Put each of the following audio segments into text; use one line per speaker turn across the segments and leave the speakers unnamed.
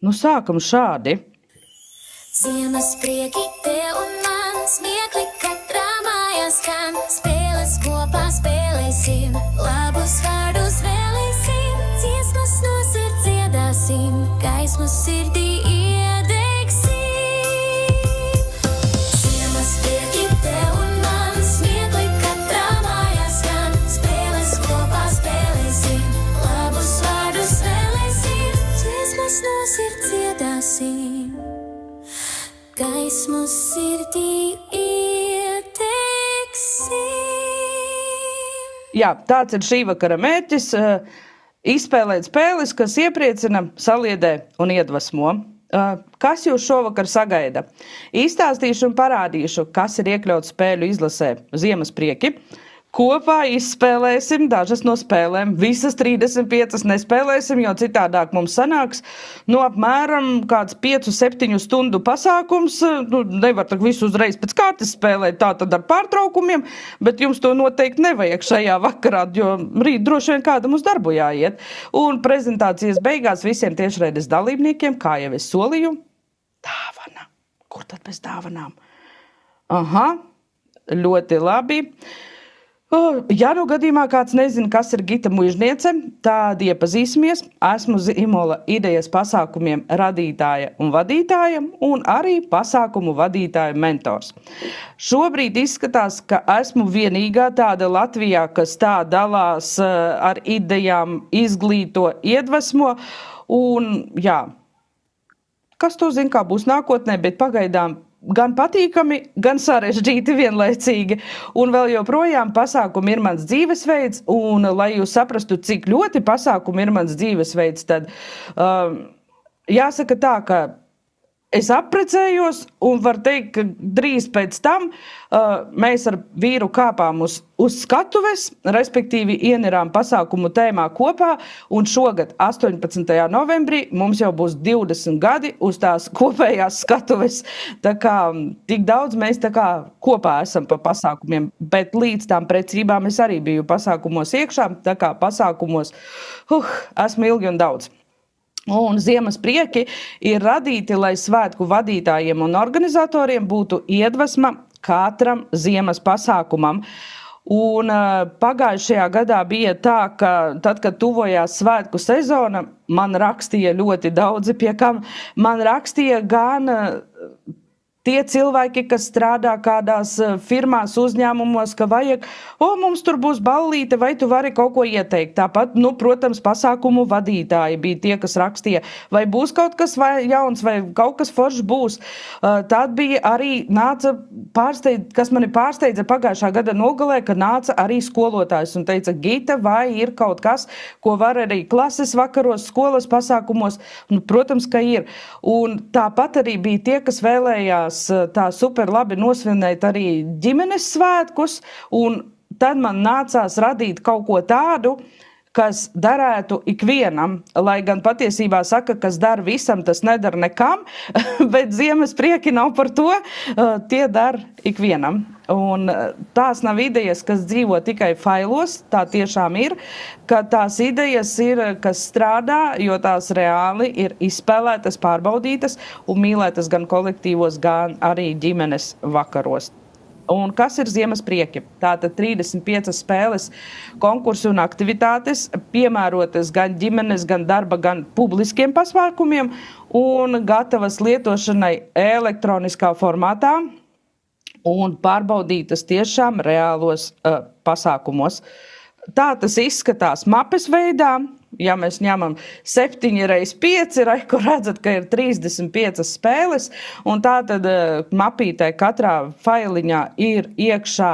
Nu, sākam šādi.
Ziemas prieki tev un man, smiekli katrā mājās skan. Spēles kopā spēlēsim, labus vārdus vēlēsim, dziesmas no sirds dziedāsim, gaismu sirdī iedegsim. Ziemas prieki tev un man, smiekli katrā mājās skan. Spēles kopā spēlēsim, labus vārdus vēlēsim, dziesmas no sirds dziedāsim, gaismu sirdī ieteksim.
Jā, tāds ir šī vakara mērķis – izspēlēt spēles, kas iepriecina, saliedē un iedvesmo. Kas jūs šovakar sagaida? Izstāstīšu un parādīšu, kas ir iekļauts spēļu izlasē Ziemas prieki. Kopā izspēlēsim dažas no spēlēm, visas 35 nespēlēsim, jo citādāk mums sanāks apmēram kāds 5-7 stundu pasākums. Nevar tak visu uzreiz pēc kārtas spēlēt, tā tad ar pārtraukumiem, bet jums to noteikti nevajag šajā vakarā, jo rīt droši vien kādam uz darbu jāiet. Un prezentācijas beigās visiem tiešraides dalībniekiem, kā jau es solīju, dāvana. Kur tad bez dāvanām? Aha, ļoti labi. Ja nu gadījumā kāds nezina, kas ir Gita Muižniece, tad iepazīsimies. Esmu Zīmola idejas pasākumiem radītāja un vadītāja, un arī pasākumu vadītāja mentors. Šobrīd izskatās, ka esmu vienīgā tāda Latvijā, kas tā dalās ar idejām, izglīto, iedvesmo, un jā, kas to zina, kā būs nākotnē, bet pagaidām gan patīkami, gan sarežģīti vienlaicīgi. Un vēl joprojām pasākumi ir mans dzīvesveids, un lai jūs saprastu, cik ļoti pasākumi ir mans dzīvesveids, tad jāsaka tā, ka es apprecējos, un var teikt, ka drīz pēc tam mēs ar vīru kāpām uz skatuves, respektīvi ienirām pasākumu tēmā kopā, un šogad 18. novembrī mums jau būs 20 gadi uz tās kopējās skatuves. Tā kā tik daudz mēs tā kā kopā esam pa pasākumiem, bet līdz tām precībām es arī biju pasākumos iekšā, tā kā pasākumos esmu ilgi un daudz. Un Ziemas prieki ir radīti, lai svētku vadītājiem un organizatoriem būtu iedvesma katram ziemas pasākumam. Un pagājušajā gadā bija tā, ka tad, kad tuvojās svētku sezona, man rakstīja ļoti daudzi, pie kam man rakstīja gan tie cilvēki, kas strādā kādās firmās, uzņēmumos, ka vajag, mums tur būs ballīte, vai tu vari kaut ko ieteikt. Tāpat, protams, pasākumu vadītāji bija tie, kas rakstīja, vai būs kaut kas jauns, vai kaut kas foršs būs. Tad bija arī nāca kas mani pārsteidza pagājušā gada nogalē, ka nāca arī skolotājs un teica, Gita, vai ir kaut kas, ko var arī klases vakaros, skolas pasākumos? Protams, ka ir. Un tāpat arī bija tie, kas vēlējās tā super labi nosvinēt arī ģimenes svētkus, un tad man nācās radīt kaut ko tādu, kas darētu ikvienam, lai gan patiesībā saka, kas dara visam, tas nedara nekam, bet Ziemas prieki nav par to, tie dara ikvienam. Un tās nav idejas, kas dzīvo tikai failos, tā tiešām ir, ka tās idejas ir, kas strādā, jo tās reāli ir izspēlētas, pārbaudītas un mīlētas gan kolektīvos, gan arī ģimenes vakaros. Un kas ir Ziemas prieki? Tātad 35 spēles, konkursi un aktivitātes, piemērotas gan ģimenes, gan darba, gan publiskiem pasākumiem un gatavas lietošanai elektroniskā formātā un pārbaudītas tiešām reālos pasākumos. Tā tas izskatās mapes veidā. Ja mēs ņemam 7x5, kur redzat, ka ir 35 spēles, un tā tad mapītē katrā failiņā ir iekšā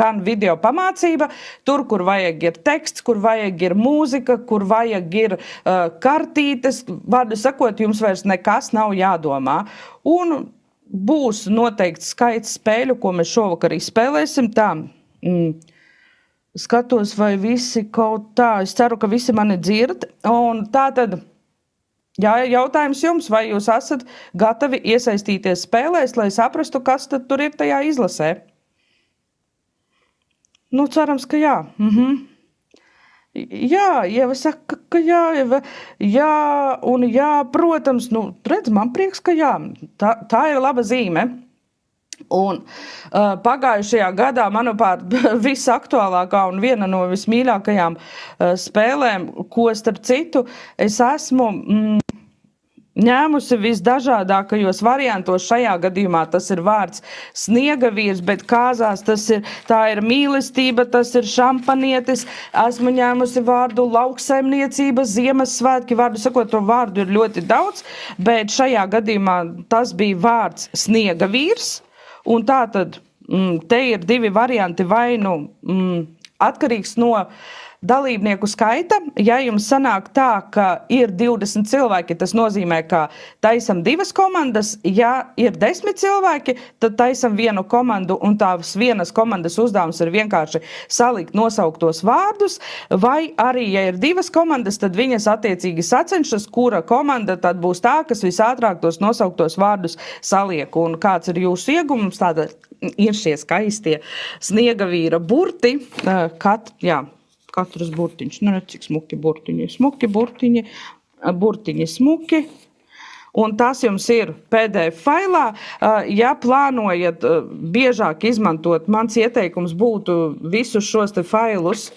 gan video pamācība, tur, kur vajag ir teksts, kur vajag ir mūzika, kur vajag ir kartītes, vārdu sakot, jums vairs nekas nav jādomā. Un būs noteikts skaits spēļu, ko mēs šovakar izspēlēsim tā. Skatos, vai visi kaut tā, es ceru, ka visi mani dzird, un tā tad, jā, jautājums jums, vai jūs esat gatavi iesaistīties spēlēs, lai saprastu, kas tad tur ir tajā izlasē? Cerams, ka jā. Jā, Ieva saka, ka jā, Ieva, jā, un jā, protams, redz, man prieks, ka jā, tā ir laba zīme. Un pagājušajā gadā, manuprāt, visaktuālākā un viena no vismīļākajām spēlēm, ko starp citu es esmu ņēmusi visdažādākajos variantos. Šajā gadījumā tas ir vārds sniegavīrs, bet kāzās tā ir mīlestība, tas ir šampanietis. Esmu ņēmusi vārdu lauksaimniecība, Ziemassvētki, vārdu sakot, to vārdu ir ļoti daudz, bet šajā gadījumā tas bija vārds sniegavīrs. Un tātad te ir divi varianti, vai atkarīgs no dalībnieku skaita. Ja jums sanāk tā, ka ir 20 cilvēki, tas nozīmē, ka taisam 2 komandas. Ja ir 10 cilvēki, tad taisam 1 komandu, un tās vienas komandas uzdevums ir vienkārši salikt nosauktos vārdus, vai arī, ja ir 2 komandas, tad viņas attiecīgi sacenšas, kura komanda tad būs tā, kas visātrāk tos nosauktos vārdus saliek. Un kāds ir jūsu iegumums? Tātad ir šie skaistie sniegavīra burti, katrs burtiņš, cik smuki burtiņi, burtiņi smuki. Un tas jums ir PDF failā. Ja plānojat biežāk izmantot, mans ieteikums būtu visus šos te failus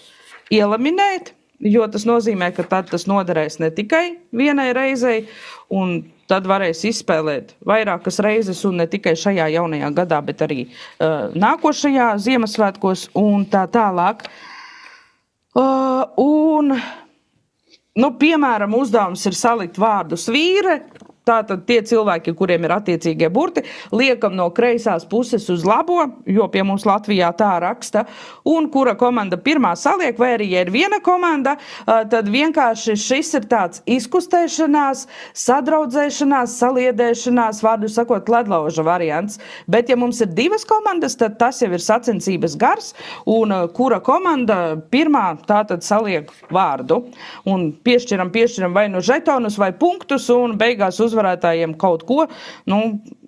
ielaminēt, jo tas nozīmē, ka tad tas noderēs ne tikai vienai reizei, un tad varēs izspēlēt vairākas reizes, un ne tikai šajā jaunajā gadā, bet arī nākošajā Ziemassvētkos un tā tālāk. Piemēram, uzdevums ir salikt vārdu svīre. Tātad tie cilvēki, kuriem ir attiecīgie burti, liekam no kreisās puses uz labo, jo pie mums Latvijā tā raksta, un kura komanda pirmā saliek, vai arī, ja ir viena komanda, tad vienkārši šis ir tāds izkustēšanās, sadraudzēšanās, saliedēšanās, vārdu sakot, ledlauža variants. Bet, ja mums ir 2 komandas, tad tas jau ir sacensības gars, un kura komanda pirmā tātad saliek vārdu. Un piešķiram vai žetonus vai punktus, un beigās uzvarētājiem kaut ko,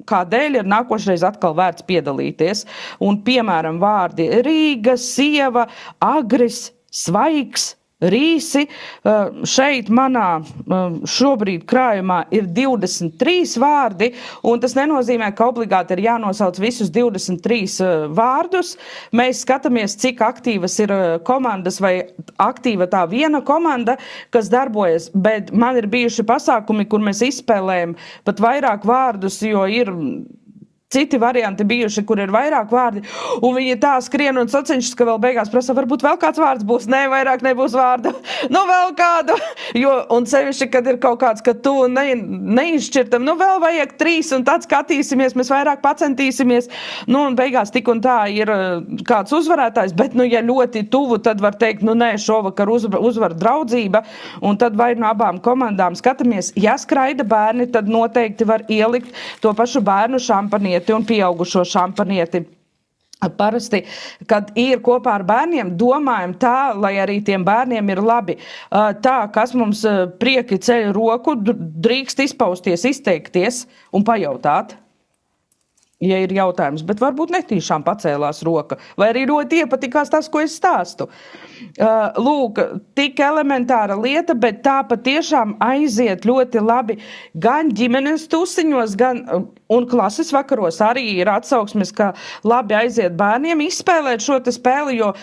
kādēļ ir nākošreiz atkal vērts piedalīties. Un, piemēram, vārdi Rīga, sieva, agris, svaigs, rīsi. Šeit manā šobrīd krājumā ir 23 vārdi, un tas nenozīmē, ka obligāti ir jānosauc visus 23 vārdus. Mēs skatāmies, cik aktīvas ir komandas vai aktīva tā viena komanda, kas darbojas, bet man ir bijuši pasākumi, kur mēs izspēlējam pat vairāk vārdus, jo ir citi varianti bijuši, kur ir vairāk vārdi, un viņi tā skrien un sacenšas, ka vēl beigās prasa, varbūt vēl kāds vārds būs, vairāk nebūs vārdu, vēl kādu, un sevišķi, kad ir kaut kāds, ka tu neizšķirtam, vēl vajag 3, un tad skatīsimies, mēs vairāk pacentīsimies, un beigās tik un tā ir kāds uzvarētājs, bet, ja ļoti tuvu, tad var teikt, šovakar uzvar draudzība, un tad vai no abām komandām skatāmies, ja skraida bērni, tad noteikti var ielikt to pašu bērnu šampanieti un pieaugušo šampanieti. Parasti, kad ir kopā ar bērniem, domājam tā, lai arī tiem bērniem ir labi. Tā, kas mums prieki ceļ roku, drīkst izpausties, izteikties un pajautāt, ja ir jautājums, bet varbūt netīšām pacēlās roka, vai arī ļoti iepatikās tas, ko es stāstu. Lūk, tik elementāra lieta, bet tā patiešām aiziet ļoti labi gan ģimenes tusiņos, gan un klases vakaros arī ir atsauksmes, ka labi aiziet bērniem izspēlēt šo te spēli, jo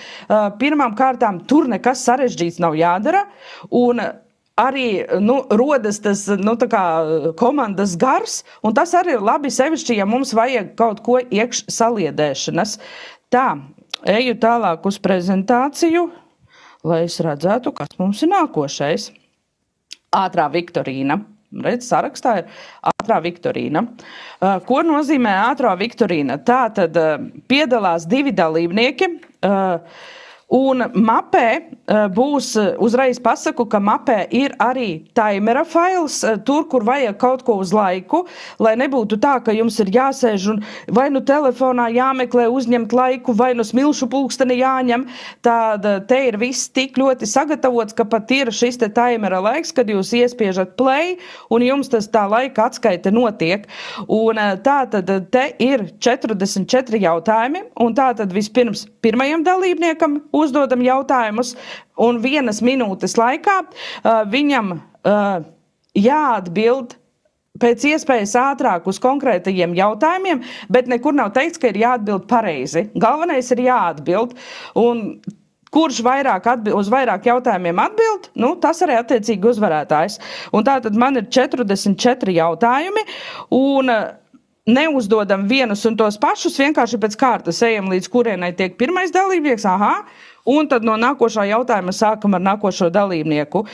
pirmām kārtām tur nekas sarežģīts nav jādara, un arī rodas tas tā kā komandas gars, un tas arī ir labi sevišķi, ja mums vajag kaut ko iekš saliedēšanas. Tā, eju tālāk uz prezentāciju, lai es redzētu, kas mums ir nākošais. Ātrā viktorīna. Redz, sarakstā ir ātrā viktorīna. Ko nozīmē ātrā viktorīna? Tā tad piedalās 2 dalībnieki, un mapē būs, uzreiz pasaku, ka mapē ir arī timera fails, tur, kur vajag kaut ko uz laiku, lai nebūtu tā, ka jums ir jāsēž un vai telefonā jāmeklē uzņemt laiku, vai smilšu pulksteni jāņem. Tad te ir viss tik ļoti sagatavots, ka pat ir šis te timera laiks, kad jūs iespiežat play, un jums tas tā laika atskaite notiek. Un tā tad te ir 44 jautājumi, un tā tad vispirms pirmajam dalībniekam uzdodam jautājumus, un 1 minūtes laikā viņam jāatbild pēc iespējas ātrāk uz konkrētajiem jautājumiem, bet nekur nav teikts, ka ir jāatbild pareizi. Galvenais ir jāatbild, un kurš uz vairāk jautājumiem atbild, tas arī attiecīgi uzvarētājs. Un tātad man ir 44 jautājumi, un neuzdodam vienus un tos pašus, vienkārši pēc kārtas ejam līdz kurienai tiek pirmais dalībnieks, un tad no nākošā jautājuma sākam ar nākošo dalībnieku.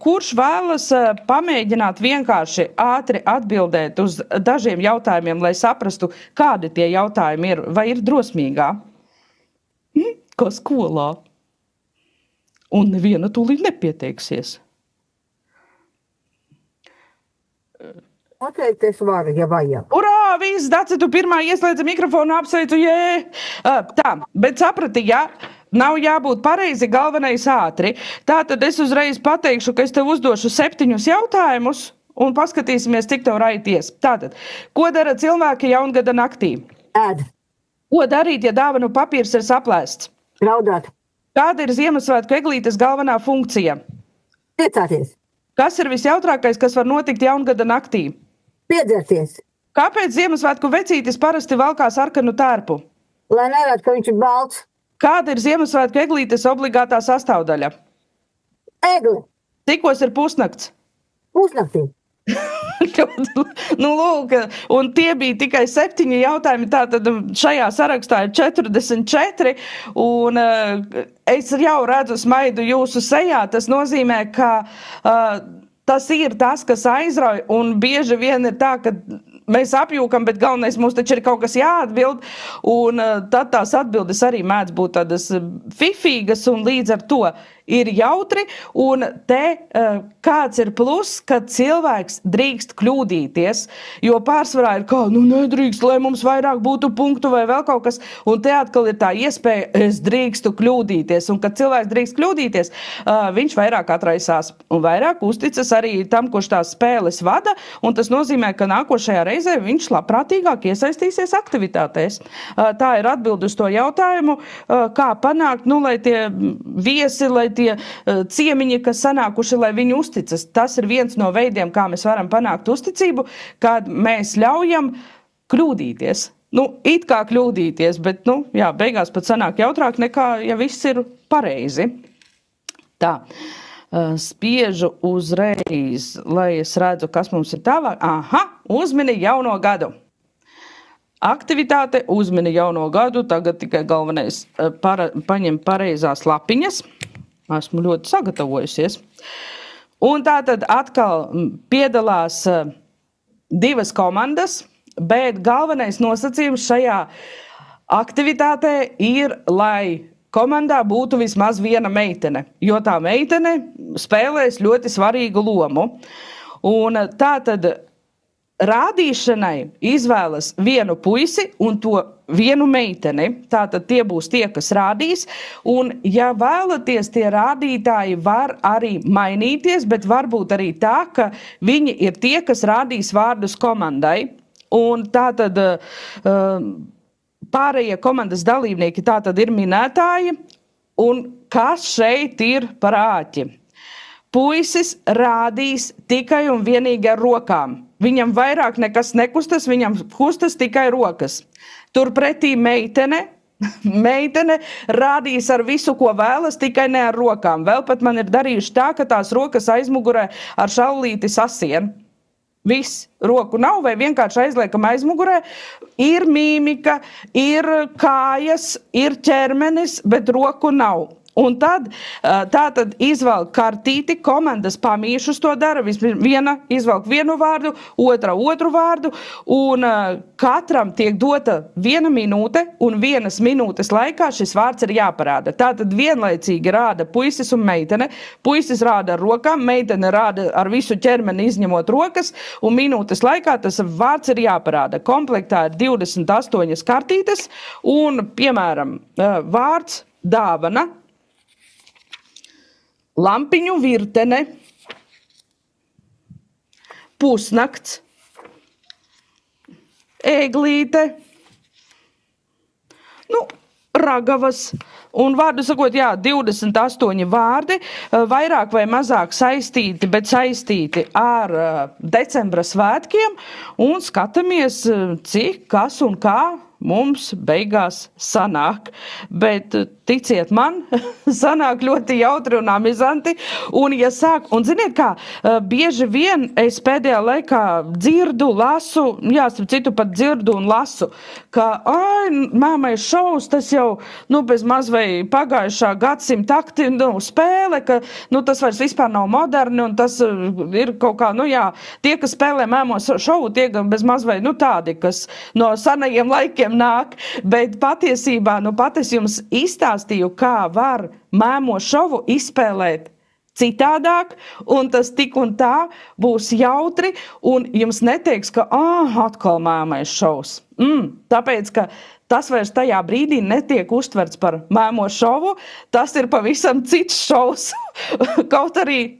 Kurš vēlas pamēģināt vienkārši ātri atbildēt uz dažiem jautājumiem, lai saprastu, kādi tie jautājumi ir, vai ir drosmīgā? Kā skolā. Un neviena tūlīt nepieteiksies.
Noteikti es varu, ja vajag.
Urā, viss, Dace, tu pirmā ieslēdza mikrofonu, apsveicu, jē! Tā, bet saprati, ja nav jābūt pareizi, galvenais ātri. Tātad es uzreiz pateikšu, ka es tev uzdošu 7 jautājumus un paskatīsimies, cik tev raities. Tātad, ko dara cilvēki jaungada naktī?
Ēd,
Ko darīt, ja dāvanu papīrs ir saplēsts?
raudāt,
Kāda ir Ziemassvētku eglītes galvenā funkcija?
priecāties,
Kas ir visjautrākais, kas var notikt jaungada naktī?
piedzerties,
Kāpēc Ziemassvētku vecītis parasti valkā sarkanu tērpu?
lai neredz, ka viņš ir balts,
Kāda ir Ziemassvētku eglītes obligātā sastāvdaļa?
egli,
Cikos ir pusnakts?
pusnaktī,
Lūk, un tie bija tikai 7 jautājumi, tātad šajā sarakstā ir 44, un es jau redzu smaidu jūsu sejā, tas nozīmē, ka tas ir tas, kas aizrauj, un bieži vien ir tā, ka mēs apjūkam, bet galvenais mums taču ir kaut kas jāatbild, un tad tās atbildes arī mēdz būt tādas fifīgas, un līdz ar to ir jautri, un te kāds ir plus, ka cilvēks drīkst kļūdīties, jo pārsvarā ir kā, nedrīkst, lai mums vairāk būtu punktu vai vēl kaut kas, un te atkal ir tā iespēja, es drīkstu kļūdīties, un kad cilvēks drīkst kļūdīties, viņš vairāk atraisās un vairāk uzticas arī tam, kurš tās spēles vada, un tas nozīmē, ka nākošajā reizē viņš labprātīgāk iesaistīsies aktivitātēs. Tā ir atbilde uz to jautājumu, kā panākt, lai tie viesi, lai tie ciemiņi, kas sanākuši, lai viņi uzticas. Tas ir viens no veidiem, kā mēs varam panākt uzticību, kad mēs ļaujam kļūdīties. It kā kļūdīties, bet, beigās pat sanāk jautrāk nekā, ja viss ir pareizi. Tā. Spiežu uzreiz, lai es redzu, kas mums ir tālāk. Uzmini jauno gadu. Aktivitāte uzmini jauno gadu, tagad tikai galvenais paņem pareizās lapiņas. Esmu ļoti sagatavojusies. Un tātad atkal piedalās 2 komandas, bet galvenais nosacījums šajā aktivitātē ir, lai komandā būtu vismaz viena meitene, jo tā meitene spēlēs ļoti svarīgu lomu. Un tātad rādīšanai izvēlas vienu puisi un to vienu meiteni. Tātad tie būs tie, kas rādīs. Un, ja vēlaties, tie rādītāji var arī mainīties, bet varbūt arī tā, ka viņi ir tie, kas rādīs vārdus komandai. Un tātad pārējie komandas dalībnieki tātad ir minētāji. Un kas šeit ir par āķi? Puisis rādīs tikai un vienīgi ar rokām. Viņam vairāk nekas nekustas, viņam kustas tikai rokas. Turpretī meitene rādīs ar visu, ko vēlas, tikai ne ar rokām. Vēl pat man ir darījuši tā, ka tās rokas aizmugurē ar šaulīti sasien. Viss, roku nav vai vienkārši aizliekam aizmugurē. Ir mīmika, ir kājas, ir ķermenis, bet roku nav. Un tad tātad izvelk kartīti, komandas pamīšus to dara, viena izvelk vienu vārdu, otra otru vārdu, un katram tiek dota 1 minūte, un 1 minūtes laikā šis vārds ir jāparāda. Tātad vienlaicīgi rāda puisis un meitene, puisis rāda ar rokām, meitene rāda ar visu ķermeni izņemot rokas, un minūtes laikā tas vārds ir jāparāda. Komplektā ir 28 kartītes, un, piemēram, vārds dāvana, lampiņu virtene, pusnakts, eglīte, ragavas Un vārdu sakot, jā, 28 vārdi, vairāk vai mazāk saistīti, bet saistīti ar decembra svētkiem, un skatāmies, cik, kas un kā mums beigās sanāk. Bet ticiet man, sanāk ļoti jautri un amizanti. Un, ja sāk, un ziniet kā, bieži vien es pēdējā laikā dzirdu, lasu, starp citu pat dzirdu un lasu, ka, māmai šovs, tas jau, bez maz vai pagājušā gadsimta spēle, ka, tas vairs vispār nav moderni, un tas ir kaut kā, tie, kas spēlē māmos šovu, tie bez maz vai, tādi, kas no sanajiem laikiem nāk, bet patiesībā, pat es jums izstāstīju, kā var māmo šovu izspēlēt citādāk, un tas tik un tā būs jautri, un jums neteiks, ka, atkal māmais šovs. Tāpēc, ka tas vairs tajā brīdī netiek uztverts par māmo šovu, tas ir pavisam cits šovs. Kaut arī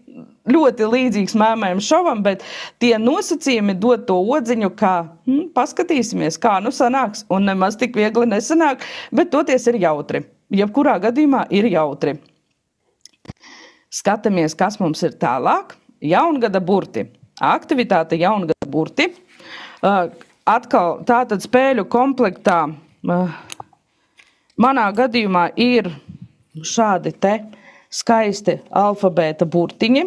ļoti līdzīgs māmajam šovam, bet tie nosacījumi dod to odziņu, ka paskatīsimies, kā sanāks, un nemaz tik viegli nesanāk, bet toties ir jautri. Jebkurā gadījumā ir jautri. Skatāmies, kas mums ir tālāk. Jaungada burti. Aktivitāte jaungada burti. Atkal tātad spēļu komplektā manā gadījumā ir šādi te skaisti alfabēta burtiņi.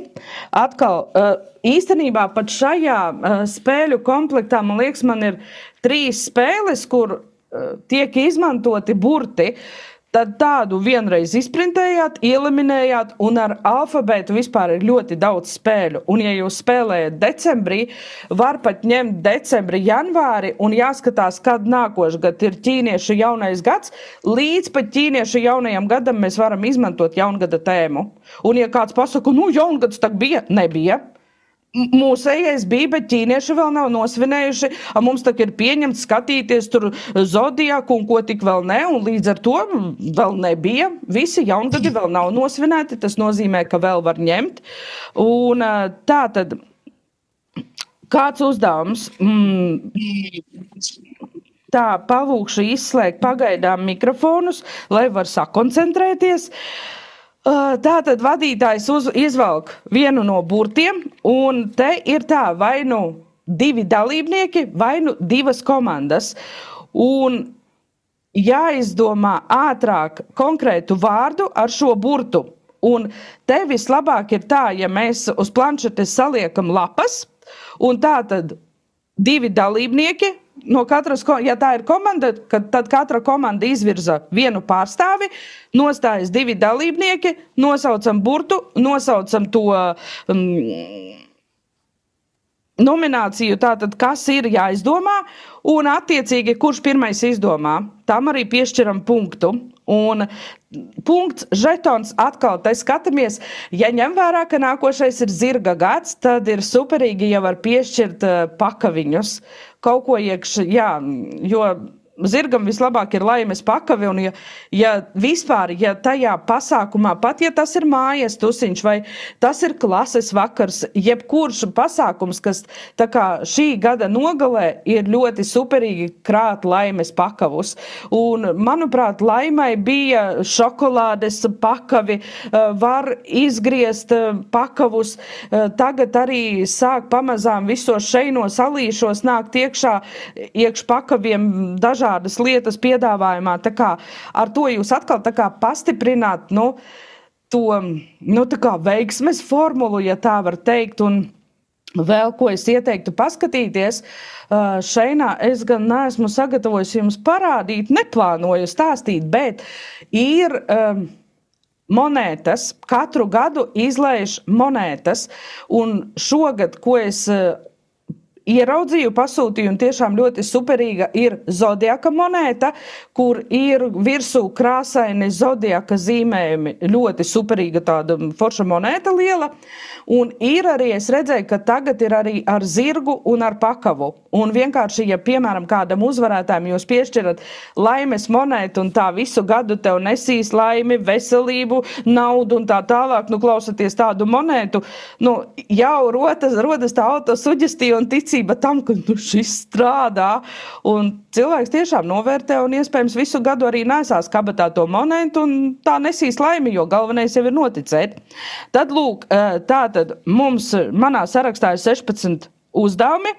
Atkal, īstenībā pat šajā spēļu komplektā, man liekas, man ir 3 spēles, kur tiek izmantoti burti. Tad tādu vienreiz izprintējāt, ieliminējāt, un ar alfabētu vispār ir ļoti daudz spēļu. Un ja jūs spēlējat decembrī, var pat ņemt decembri, janvāri, un jāskatās, kad nākošais gads ir ķīniešu jaunais gads, līdz pat ķīniešu jaunajam gadam mēs varam izmantot jaungada tēmu. Un ja kāds pasaka, jaungads tak bija, nebija. Mūsējais bija, bet ķīnieši vēl nav nosvinējuši. Mums tak ir pieņemts skatīties tur zodiaku un ko tik vēl ne, un līdz ar to vēl nebija. Visi jaungadi vēl nav nosvinēti, tas nozīmē, ka vēl var ņemt. Un tā tad, kāds uzdevums? Tā, palūkšu izslēgt pagaidām mikrofonus, lai var sakoncentrēties. Tātad vadītājs izvelk vienu no burtiem, un te ir tā, vai 2 dalībnieki, vai 2 komandas. Un jāizdomā ātrāk konkrētu vārdu ar šo burtu. Un te vislabāk ir tā, ja mēs uz planšetes saliekam lapas, un tātad 2 dalībnieki, no katras, ja tā ir komanda, tad katra komanda izvirza vienu pārstāvi, nostājas 2 dalībnieki, nosaucam burtu, nosaucam to nomināciju, tātad kas ir jāizdomā, un attiecīgi, kurš pirmais izdomā, tam arī piešķiram punktu. Un punkts, žetons, atkal te skatāmies, ja ņem vērā, ka nākošais ir zirga gads, tad ir superīgi, ja var piešķirt pakaviņus. Kaut ko iekš, jo zirgam vislabāk ir laimes pakavi, un ja vispār, ja tajā pasākumā, pat ja tas ir mājas tusiņš, vai tas ir klases vakars, jebkurš pasākums, kas tā kā šī gada nogalē, ir ļoti superīgi krāt laimes pakavus. Un, manuprāt, laimai bija šokolādes pakavi, var izgriezt pakavus, tagad arī sāk pamazām visos šeinos alīšos nākt iekš pakaviem dažādas lietas piedāvājumā, tā kā ar to jūs atkal tā kā pastiprināt, to, tā kā veiksmes formulu, ja tā var teikt, un vēl, ko es ieteiktu paskatīties, šeinā es gan neesmu sagatavojis jums parādīt, neplānoju stāstīt, bet ir monētas, katru gadu izlaiž monētas, un šogad, ko es ieraudzīju, pasūtīju, un tiešām ļoti superīga ir zodiaka monēta, kur ir virsū krāsaini zodiaka zīmējumi. Ļoti superīga tāda forša monēta liela. Un ir arī, es redzēju, ka tagad ir arī ar zirgu un ar pakavu. Un vienkārši, ja, piemēram, kādam uzvarētājiem jūs piešķirat laimes monētu un tā visu gadu tev nesīs laimi, veselību, naudu un tā tālāk, klausoties tādu monētu, jau rodas tā autosuģestija un tic ticība tam, ka šis strādā, un cilvēks tiešām novērtē un iespējams visu gadu arī nesās kabatā to momentu un tā nesīs laimi, jo galvenais jau ir noticēt. Tad, lūk, tātad manā sarakstā ir 16 uzdevumi,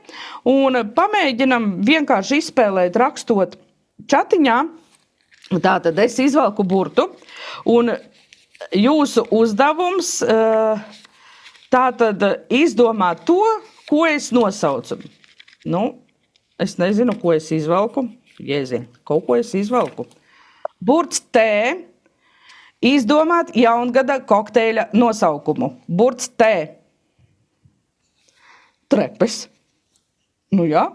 un pamēģinam vienkārši izspēlēt rakstot čatiņā. Tātad es izvelku burtu, un jūsu uzdevums tātad izdomāt to, ko es nosaucu. Es nezinu, ko es izvelku. Jēziņ, kaut ko es izvelku. Burts T. Izdomāt jaungada kokteļa nosaukumu. Burts T. Trepes. Jā.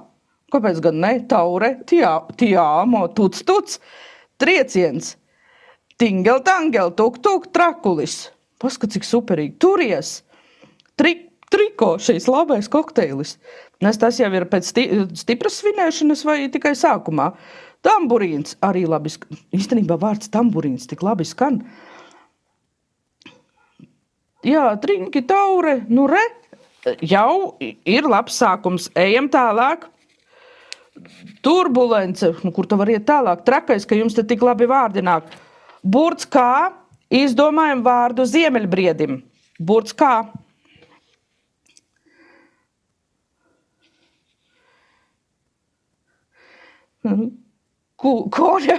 Kāpēc gan ne? Taure, tiāmo, tuc. Trieciens. Tingel, tangel, tuk, trakulis. Paskat, cik superīgi. Turies. Triko, šīs labais kokteilis. Tas jau ir pēc stipras svinēšanas vai tikai sākumā. Tamburīns arī labi skan. Īstenībā vārds tamburīns tik labi skan. Jā, trinki, taure, jau ir labs sākums. Ejam tālāk. Turbulence, kur tu var iet tālāk. Trakais, ka jums te tik labi vārdi nāk. Burts kā, izdomājam vārdu ziemeļbriedim. Burts kā. Koļa,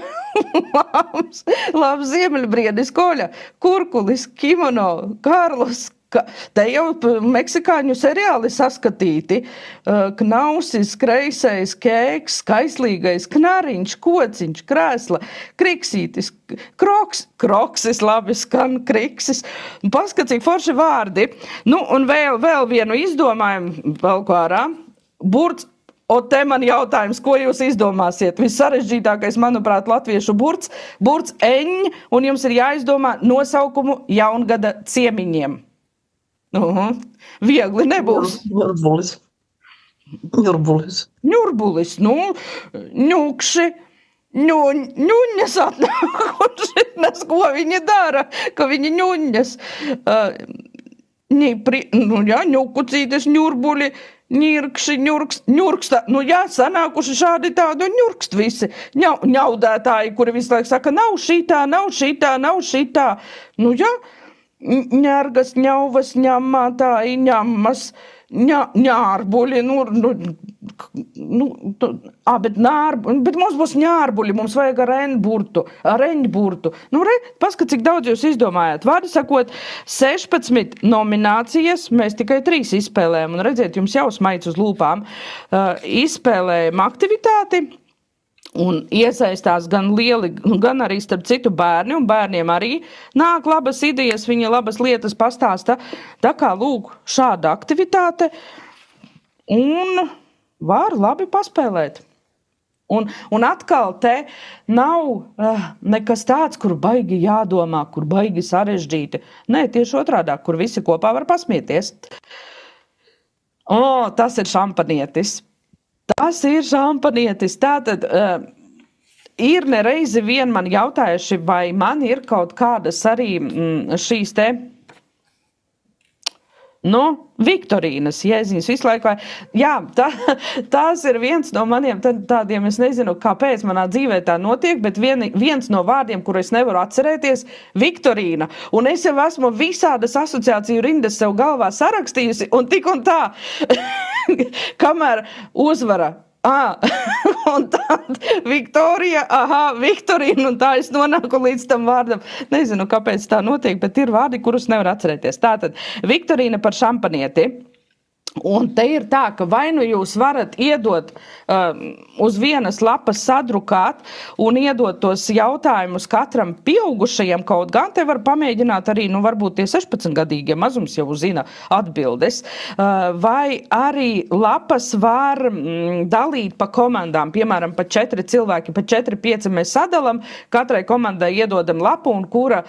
labs ziemeļbriedis, koļa, kurkulis, kimono, Karlos, te jau meksikāņu seriāli saskatīti, knausis, kreisais, kēks, skaislīgais, knariņš, kociņš, krēsla, kriksītis, kroksis, labi skan, kriksis, paskatīgi forši vārdi, un vēl vienu izdomājumu, vēl ko ārā, burts. O te man jautājums, ko jūs izdomāsiet? Vissarežģītākais, manuprāt, latviešu burts eņ, un jums ir jāizdomā nosaukumu jaungada ciemiņiem. Viegli nebūs. Ņurbulis, ņukši, ņuņas atnākuši, ko viņi dara, ka viņi ņuņas. Ņukucītes, ņurbuļi, ņirkši, ņurksta. Sanākuši šādi tādu ņurkst visi. Ņaudētāji, kuri visu laiku saka, nav šitā. Ņērgas, ņauvas, ņammātāji, ņammas, ņārbuļi, bet mums būs ņārbuļi, mums vajag ar eņburtu. Paskat, cik daudz jūs izdomājāt. Vārdi sakot, 16 nominācijas, mēs tikai 3 izspēlējam, un redziet, jums jau smaids uz lūpām. Izspēlējam aktivitāti, un iesaistās gan lieli, gan arī starp citu bērni, un bērniem arī nāk labas idejas, viņa labas lietas pastāsta. Tā kā lūk, šāda aktivitāte, un var labi paspēlēt. Un atkal te nav nekas tāds, kur baigi jādomā, kur baigi sarežģīti. Nē, tieši otrādāk, kur visi kopā var pasmieties. Tas ir šampanietis. Tātad ir nereizi vien man jautājuši, vai man ir kaut kādas arī šīs te, Viktorīnas, jēziņas visu laiku. Jā, tās ir viens no maniem tādiem, es nezinu, kāpēc manā dzīvē tā notiek, bet viens no vārdiem, kuru es nevaru atcerēties, Viktorīna. Un es jau esmu visādas asociāciju rindas sev galvā sarakstījusi, un tik un tā, kamēr uzvara. Un tad Viktorija, Viktorīna, un tā es nonāku līdz tam vārdam. Nezinu, kāpēc tā notiek, bet ir vārdi, kurus nevar atcerēties. Tātad, Viktorīna par šampanieti. Un te ir tā, ka vai nu jūs varat iedot uz vienas lapas sadrukāt un iedot tos jautājumus katram pieaugušajiem, kaut gan te var pamēģināt arī, varbūt tie 16-gadīgie mazums jau zina atbildes, vai arī lapas var dalīt pa komandām, piemēram, pa 4 cilvēki, pa 4-5 mēs sadalam, katrai komandai iedodam lapu, un kura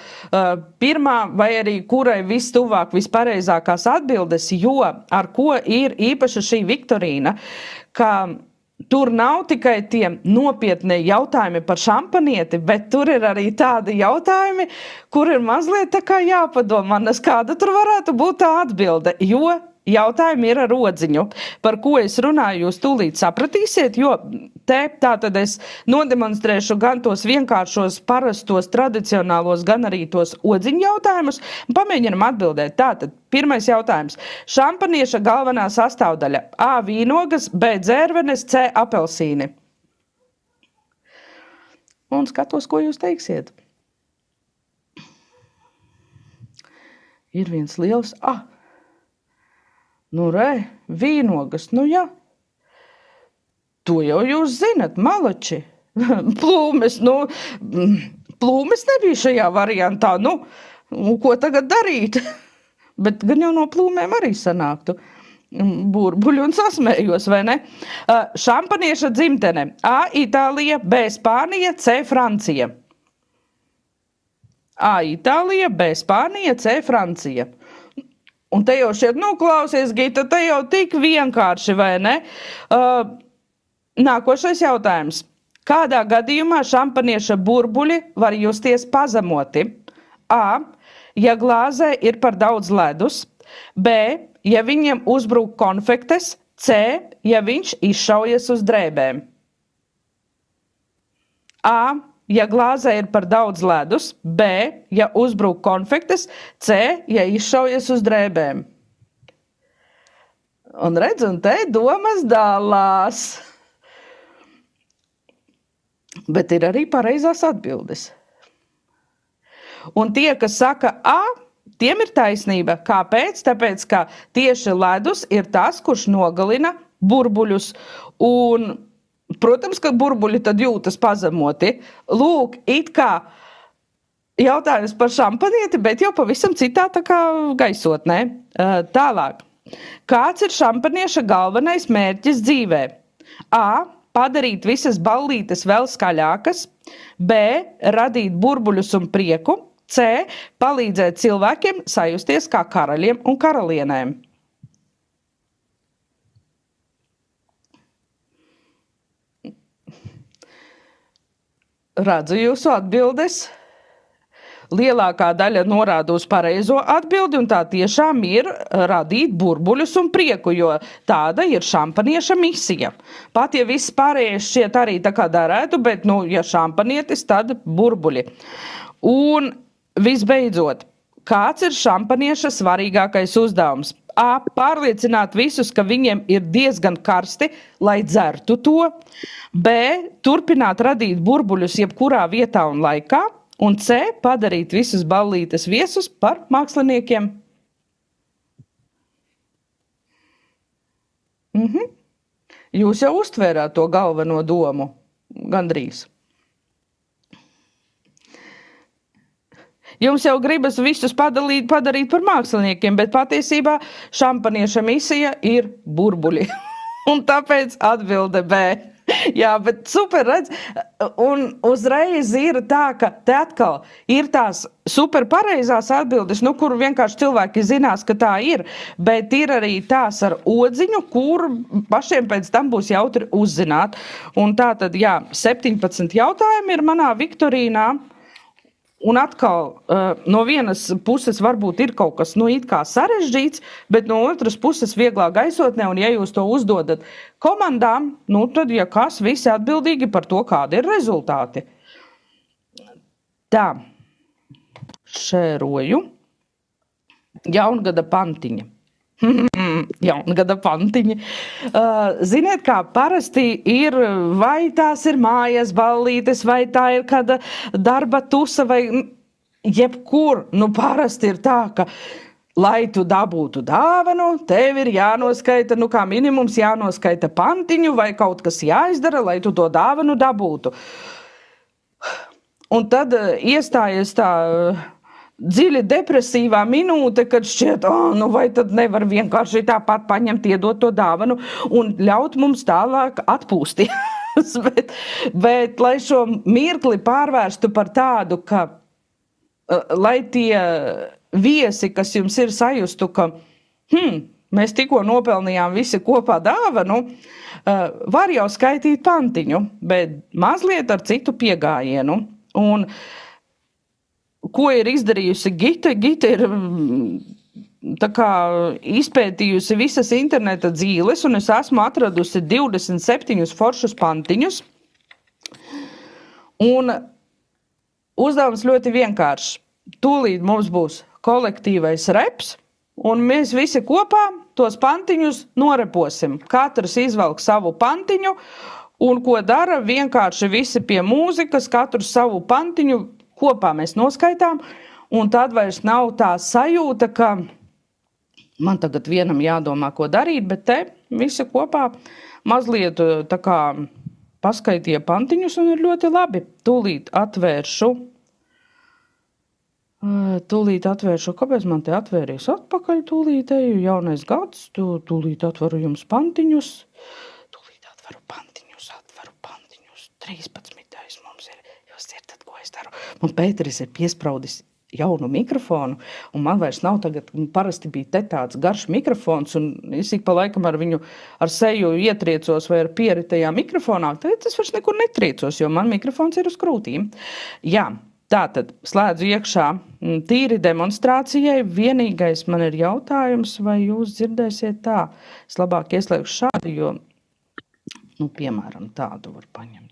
pirmā vai arī kurai vistuvāk vispareizākās atbildes, jo ar ko ir īpaši šī Viktorīna, ka tur nav tikai tie nopietnie jautājumi par šampanieti, bet tur ir arī tādi jautājumi, kur ir mazliet tā kā jāpadomā, kāda tur varētu būt tā atbilde, jo jautājumi ir ar odziņu. Par ko es runāju, jūs tūlīt sapratīsiet, jo te tātad es nodemonstrēšu gan tos vienkāršos, parastos, tradicionālos, gan arī tos odziņu jautājumus. Pamēģinam atbildēt. Tātad, pirmais jautājums. Šampanieša galvenā sastāvdaļa. A. Vīnogas, B. dzērvenes, C. apelsīni. Un skatos, ko jūs teiksiet. Ir viens liels, vīnogas, jā. To jau jūs zinat, malači. Plūmes, plūmes nebija šajā variantā, ko tagad darīt? Bet gan jau no plūmēm arī sanāktu. Burbuļi un sasmējos, vai ne? Šampanieša dzimtene. A. Itālija, B. Spānija, C. Francija. A. Itālija, B. Spānija, C. Francija. Un te jau šeit, klausies, Gita, te jau tik vienkārši, vai ne? Nākošais jautājums. Kādā gadījumā šampanieša burbuļi var justies pazemoti? A. Ja glāzē ir par daudz ledus. B. Ja viņiem uzbrūk konfektes. C. Ja viņš izšaujas uz drēbēm. A. Ja glāzē ir par daudz ledus. B. Ja uzbrūk konfektes. C. Ja izšaujas uz drēbēm. Un redz, un te domas dalās. Bet ir arī pareizās atbildes. Un tie, kas saka A, tiem ir taisnība. Kāpēc? Tāpēc, ka tieši ledus ir tas, kurš nogalina burbuļus. Un, protams, ka burbuļi tad jūtas pazemoti. Lūk, it kā jautājums par šampanieti, bet jau pavisam citā tā kā gaisotnē. Tālāk. Kāds ir šampanieša galvenais mērķis dzīvē? A. Padarīt visas ballītes vēl skaļākas. B. Radīt burbuļus un prieku. C. Palīdzēt cilvēkiem sajusties kā karaļiem un karalienēm. Redzu jūsu atbildes. Lielākā daļa norāda uz pareizo atbildi, un tā tiešām ir radīt burbuļus un prieku, jo tāda ir šampanieša misija. Pat ja viss pārējais šķiet arī tā kā darētu, bet, ja šampanietis, tad burbuļi. Un visbeidzot, kāds ir šampanieša svarīgākais uzdevums? A. Pārliecināt visus, ka viņiem ir diezgan karsti, lai dzertu to. B. Turpināt radīt burbuļus jebkurā vietā un laikā. Un C. Padarīt visus ballītes viesus par māksliniekiem. Jūs jau uztvērāt to galveno domu. Gandrīz. Jums jau gribas visus padarīt par māksliniekiem, bet patiesībā šampanieša misija ir burbuļi. Un tāpēc atbilde B. Jā, bet super, redz, un uzreiz ir tā, ka te atkal ir tās super pareizās atbildes, kur vienkārši cilvēki zinās, ka tā ir, bet ir arī tās ar odziņu, kur pašiem pēc tam būs jautri uzzināt. Un tā tad, 17 jautājumi ir manā viktorīnā. Un atkal, no vienas puses varbūt ir kaut kas, it kā sarežģīts, bet no otras puses vieglā gaisotnē, un ja jūs to uzdodat komandām, tad, ja kas, visi atbildīgi par to, kādi ir rezultāti. Tā, šēroju. Jaungada pantiņa. Jaungada pantiņi. Ziniet, kā parasti ir, vai tās ir mājas ballītes, vai tā ir kāda darba tusa, vai jebkur. Parasti ir tā, ka, lai tu dabūtu dāvanu, tev ir jānoskaita, kā minimums jānoskaita pantiņu, vai kaut kas jāizdara, lai tu to dāvanu dabūtu. Un tad iestājies tā dziļi depresīvā minūte, kad šķiet, vai tad nevar vienkārši tāpat paņemt, iedot to dāvanu un ļaut mums tālāk atpūsties. bet lai šo mirkli pārvērstu par tādu, ka, lai tie viesi, kas jums ir sajustu, ka, mēs tikko nopelnījām visi kopā dāvanu, var jau skaitīt pantiņu, bet mazliet ar citu piegājienu. Un ko ir izdarījusi Gita? Gita ir tā kā izpētījusi visas interneta dzīles, un es esmu atradusi 27 foršus pantiņus. Un uzdevums ļoti vienkāršs. Tūlīt mums būs kolektīvais reps, un mēs visi kopā tos pantiņus noreposim. Katrs izvelk savu pantiņu, un ko dara, vienkārši visi pie mūzikas, katrs savu pantiņu kopā mēs noskaitām, un tad vairs nav tā sajūta, ka man tagad vienam jādomā, ko darīt, bet te visi kopā mazliet tā kā paskaitīja pantiņus, un ir ļoti labi. Tūlīt atvēršu. Kāpēc man te atvērīs atpakaļ? Tūlīt eju, jaunais gads, tūlīt atveru jums pantiņus. Tūlīt atveru pantiņus. 13. mums ir. Jūs dzirdat, ko es daru? Man Pēteris ir piespraudis jaunu mikrofonu, un man vairs nav tagad, parasti bija te tāds garš mikrofons, un es ik pa laikam ar viņu ar seju ietriecos vai ar pieri tajā mikrofonā, tad es vairs nekur netriecos, jo man mikrofons ir uz krūtīm. Jā, tātad slēdzu iekšā tīri demonstrācijai. Vienīgais man ir jautājums, vai jūs dzirdēsiet tā. Es labāk ieslēgšu šādi, jo, piemēram, tādu var paņemt.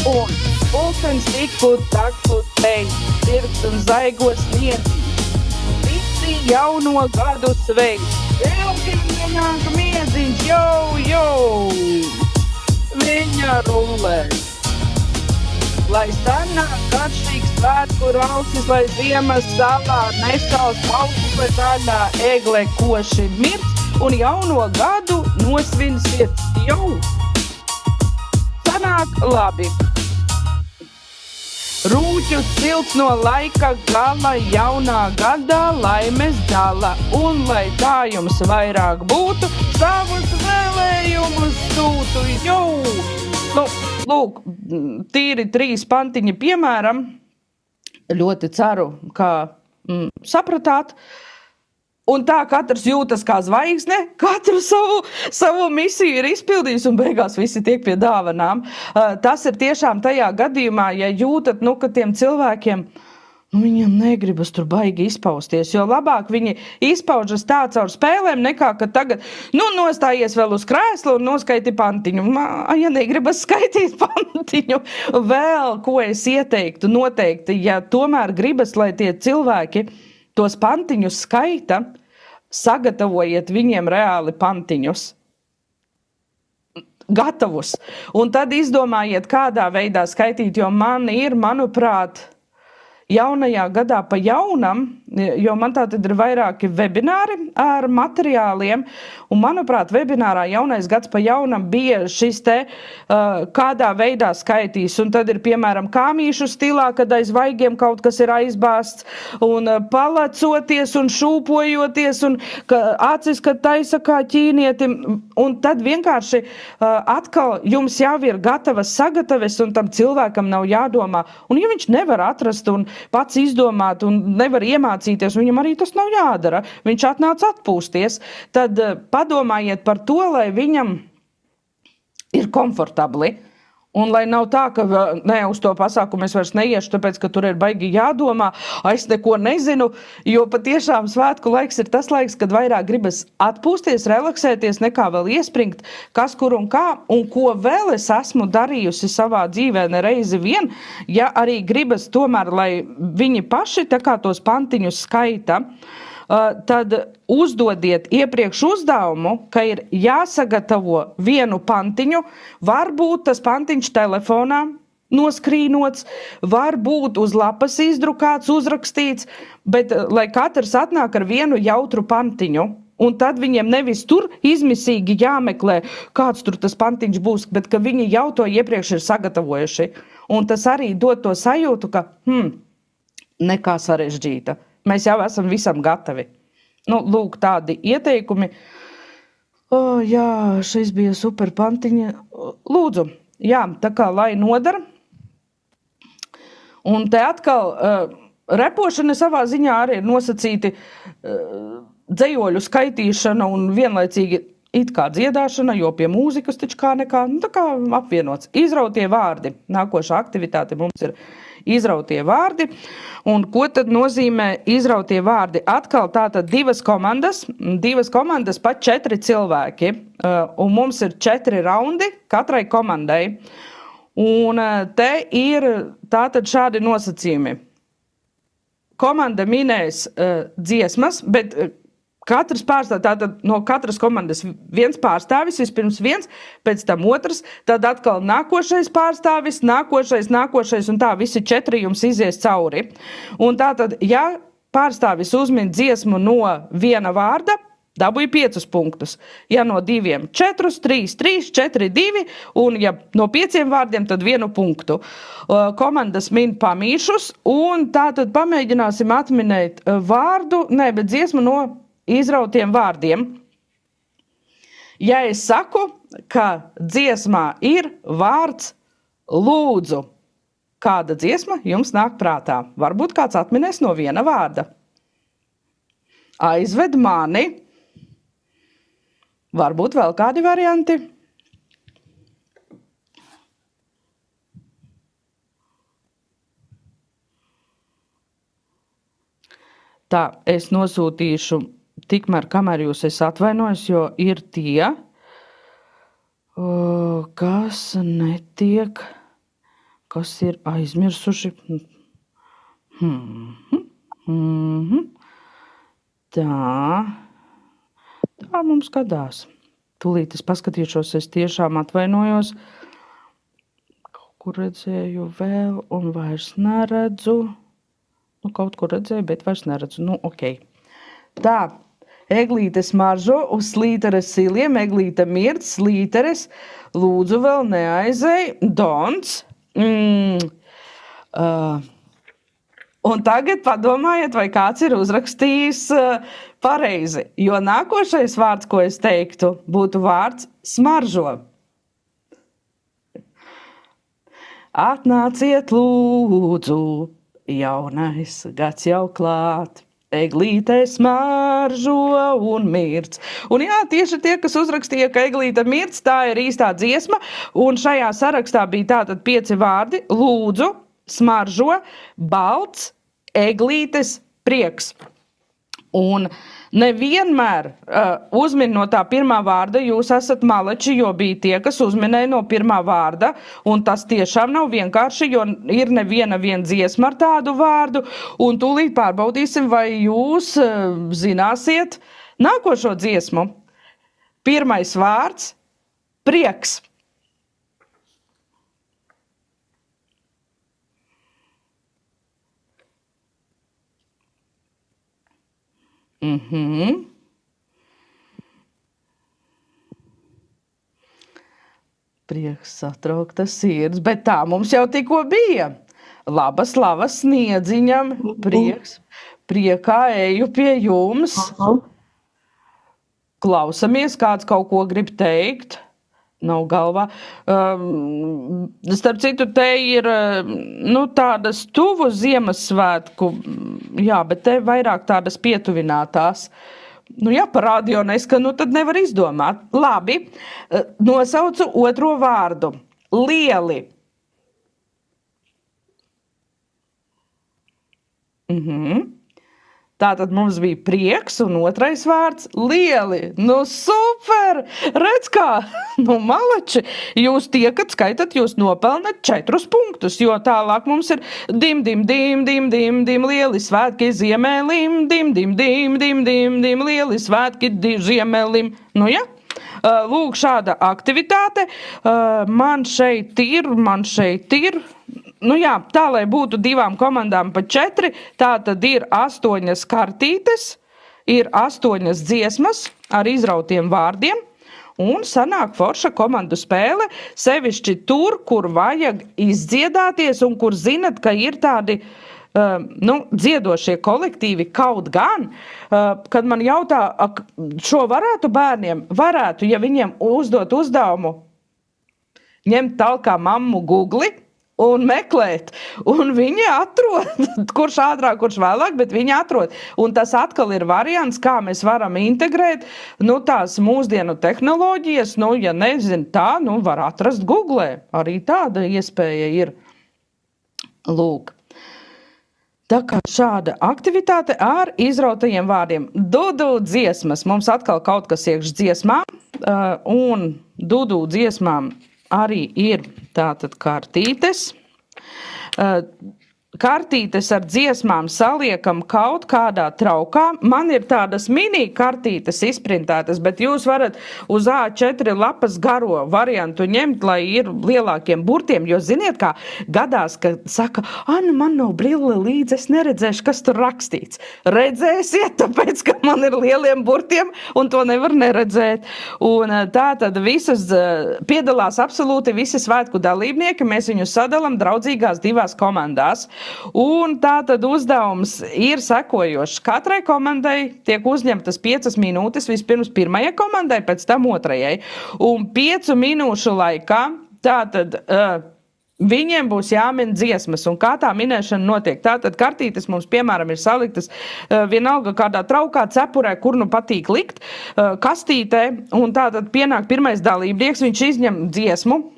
Un pulkens tikput, takput, teikt, sirds un zaigos niedzīt. Visi jauno gadu sveikt. Elkiem nenāk miedziņš, jau, viņa rullē. Lai sanāk garšīgs svētku rausis, lai ziemas salā nesals ausis, lai zaļā egle koši mirts, un jauno gadu nosvin sirds, jau. Sanāk labi. Rūķu silts no laika gala, jaunā gadā laimes dala, un lai tā jums vairāk būtu, savus vēlējumus sūtu, jau. Lūk, tīri 3 pantiņi piemēram, ļoti ceru, ka sapratāt. Un tā katrs jūtas kā zvaigzne, katru savu misiju ir izpildījis un beigās visi tiek pie dāvanām. Tas ir tiešām tajā gadījumā, ja jūtat, ka tiem cilvēkiem, viņam negribas tur baigi izpausties, jo labāk viņi izpaužas tā caur spēlēm, nekā, ka tagad, nostājies vēl uz krēslu un noskaiti pantiņu. Ja negribas skaitīt pantiņu, vēl ko es ieteiktu noteikti, ja tomēr gribas, lai tie cilvēki tos pantiņus skaita, sagatavojiet viņiem reāli pantiņus. Gatavus. Un tad izdomājiet, kādā veidā skaitīt, jo man ir, manuprāt, jaunajā gadā pa jaunam, jo man tātad ir vairāki webināri ar materiāliem, un manuprāt, webinārā jaunais gads pa jaunam bija šis te, kādā veidā skaitīs, un tad ir, piemēram, kāmīšu stilā, kad aiz vaigiem kaut kas ir aizbāsts, un palacoties un šūpojoties, un acis, kad taisa kā ķīnietim, un tad vienkārši atkal jums jau ir gatavas sagataves, un tam cilvēkam nav jādomā, un ja viņš nevar atrast un pats izdomāt un nevar iemācīties, viņam arī tas nav jādara. Viņš atnāca atpūsties. Tad padomājiet par to, lai viņam ir komfortabli. Un lai nav tā, ka uz to pasākumu es vairs neiešu, tāpēc, ka tur ir baigi jādomā, es neko nezinu, jo patiešām svētku laiks ir tas laiks, kad vairāk gribas atpūsties, relaksēties, nekā vēl iespringt, kas kur un kā, un ko vēl es esmu darījusi savā dzīvē nereizi vien, ja arī gribas tomēr, lai viņi paši tā kā tos pantiņus skaita, tad uzdodiet iepriekš uzdevumu, ka ir jāsagatavo vienu pantiņu, varbūt tas pantiņš telefonā noskrīnots, varbūt uz lapas izdrukāts, uzrakstīts, bet lai katrs atnāk ar vienu jautru pantiņu, un tad viņiem nevis tur izmisīgi jāmeklē, kāds tur tas pantiņš būs, bet ka viņi jau to iepriekš ir sagatavojuši. Un tas arī dod to sajūtu, ka nekā sarežģīta. Mēs jau esam visam gatavi. Lūk, tādi ieteikumi. Jā, šis bija super pantiņa. Lūdzu, jā, tā kā lai nodara. Un te atkal repošana savā ziņā arī ir nosacīti dzejoļu skaitīšana un vienlaicīgi it kā dziedāšana, jo pie mūzikas taču kā nekā, tā kā apvienots. Izrautie vārdi. Nākošā aktivitāte mums ir izrautie vārdi. Un ko tad nozīmē izrautie vārdi? Atkal tātad divas komandas pa 4 cilvēki. Un mums ir 4 raundi katrai komandai. Un te ir tātad šādi nosacījumi. Komanda minēs dziesmas, bet katrs pārstāvis, tātad no katras komandas viens pārstāvis, vispirms viens, pēc tam otrs, tad atkal nākošais pārstāvis, nākošais, un tā visi 4 jums izies cauri. Un tātad, ja pārstāvis uzmin dziesmu no viena vārda, dabūja 5 punktus. Ja no 2, 4, 3, 4, 2, un ja no 5 vārdiem, tad 1 punktu. Komandas min pamīšus, un tātad pamēģināsim atminēt bet dziesmu no izrautiem vārdiem. Ja es saku, ka dziesmā ir vārds lūdzu, kāda dziesma jums nāk prātā? Varbūt kāds atminēs no viena vārda. Aizved mani. Varbūt vēl kādi varianti. Tā, es nosūtīšu tikmēr, kamēr jūs es atvainojos, jo ir tie, kas netiek, kas ir aizmirsuši. Tā mums gadās. Tūlīt es paskatīšos, es tiešām atvainojos. Kaut kur redzēju vēl un vairs neredzu. Kaut kur redzēju, bet vairs neredzu. Ok. Tā. Eglīte smaržo uz slīteres siliem, eglīte mirt, slīteres, lūdzu vēl neaizēj, Dons. Un tagad padomājiet, vai kāds ir uzrakstījis pareizi, jo nākošais vārds, ko es teiktu, būtu vārds smaržo. Atnāciet lūdzu, jaunais gads jau klāt. Eglīte smaržo un mirts. Un jā, tieši tie, kas uzrakstīja, ka eglīte mirts, tā ir īstā dziesma. Un šajā sarakstā bija tātad 5 vārdi. Lūdzu, smaržo, balts, eglītes, prieks. Un nevienmēr uzmin no tā pirmā vārda, jūs esat maleči, jo bija tie, kas uzminēja no pirmā vārda, un tas tiešām nav vienkārši, jo ir neviena dziesma ar tādu vārdu, un tūlīt pārbaudīsim, vai jūs zināsiet nākošo dziesmu. Pirmais vārds – prieks. Prieks satraukta sirds, bet tā mums jau tikko bija. Labas lavas sniedziņam, prieks, priekā eju pie jums. Klausamies, kāds kaut ko grib teikt. Nav galvā. Starp citu, te ir tādas tuvu Ziemassvētku, jā, bet te vairāk tādas pietuvinātās. Ja pa radio neskan, tad nevar izdomāt. Labi, nosaucu otro vārdu. Lieli. Tātad mums bija prieks un otrais vārds lieli. Super! Redz kā, maleči, jūs tiekat, skaitat, jūs nopelnat 4 punktus, jo tālāk mums ir dim, lieli svētki ziemelim, dim, lieli svētki ziemelim. Ja? Lūk, šāda aktivitāte. Man šeit ir. Tā, lai būtu 2 komandām pa 4, tā tad ir 8 kartītes, ir 8 dziesmas ar izrautiem vārdiem, un sanāk forša komandu spēle, sevišķi tur, kur vajag izdziedāties, un kur zinat, ka ir tādi dziedošie kolektīvi kaut gan, kad man jautā, šo varētu bērniem, varētu, ja viņiem uzdot uzdevumu, ņemt talkā mammu Gugli, un meklēt, un viņi atrod, kurš ātrāk, kurš vēlāk, bet viņi atrod. Un tas atkal ir variants, kā mēs varam integrēt, tās mūsdienu tehnoloģijas, ja nezin tā, var atrast Googlē. Arī tāda iespēja ir. Lūk. Tā kā šāda aktivitāte ar izrautajiem vārdiem. Dudu dziesmas. Mums atkal kaut kas iekš dziesmām, un dudu dziesmām arī ir tātad kartītes. Kartītes ar dziesmām saliekam kaut kādā traukā. Man ir tādas mini kartītes izprintētas, bet jūs varat uz A4 lapas garo variantu ņemt, lai ir lielākiem burtiem, jo ziniet, kā gadās, ka saka, man nav brille līdzi, es neredzēšu, kas tur rakstīts. Redzēsiet, tāpēc, ka man ir lieliem burtiem, un to nevar neredzēt. Un tā tad piedalās absolūti visi svētku dalībnieki, mēs viņus sadalam draudzīgās divās komandās. Un tātad uzdevums ir sekojošs. Katrai komandai tiek uzņemtas 5 minūtes, vispirms pirmajai komandai, pēc tam otrajai. Un 5 minūšu laikā tātad viņiem būs jāmin dziesmas. Un kā tā minēšana notiek? Tātad kartītes mums, piemēram, ir saliktas vienalga kādā traukā, cepurē, kur patīk likt, kastītē. Un tātad pienāk pirmais dalībnieks, viņš izņem dziesmu.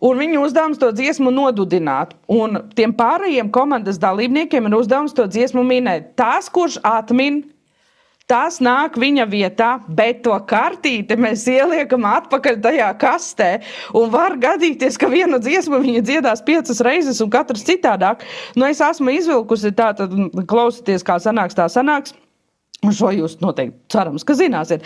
Un viņu uzdevums to dziesmu nodudināt. Un tiem pārējiem komandas dalībniekiem ir uzdevums to dziesmu minēt. Tās, kurš atmin, tās nāk viņa vietā, bet to kartīti mēs ieliekam atpakaļ tajā kastē. Un var gadīties, ka vienu dziesmu viņa dziedās 5 reizes un katrs citādāk. Es esmu izvilkusi tātad, klausieties, kā sanāks, tā sanāks. Un šo jūs noteikti cerams, ka zināsiet.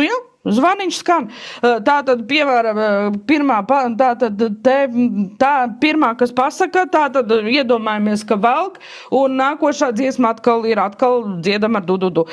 Jā, zvaniņš skan. Tātad, piemēram, pirmā, kas pasaka, tātad iedomājamies, ka velk, un nākošā dziesma atkal dziedam ar du-du-du.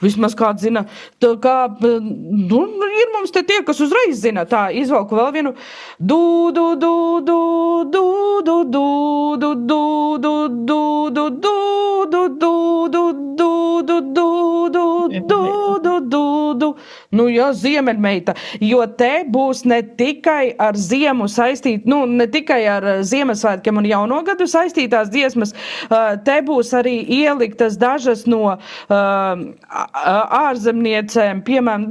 Vismaz kāds zina, tā kā, ir mums te tie, kas uzreiz zina, tā izvalku vēl vienu jā, Ziemeļmeita, jo te būs ne tikai ar ziemu saistīt, ne tikai ar Ziemassvētkiem un Jauno gadu saistītās dziesmas, te būs arī ieliktas dažas no ārzemniecēm, piemēram,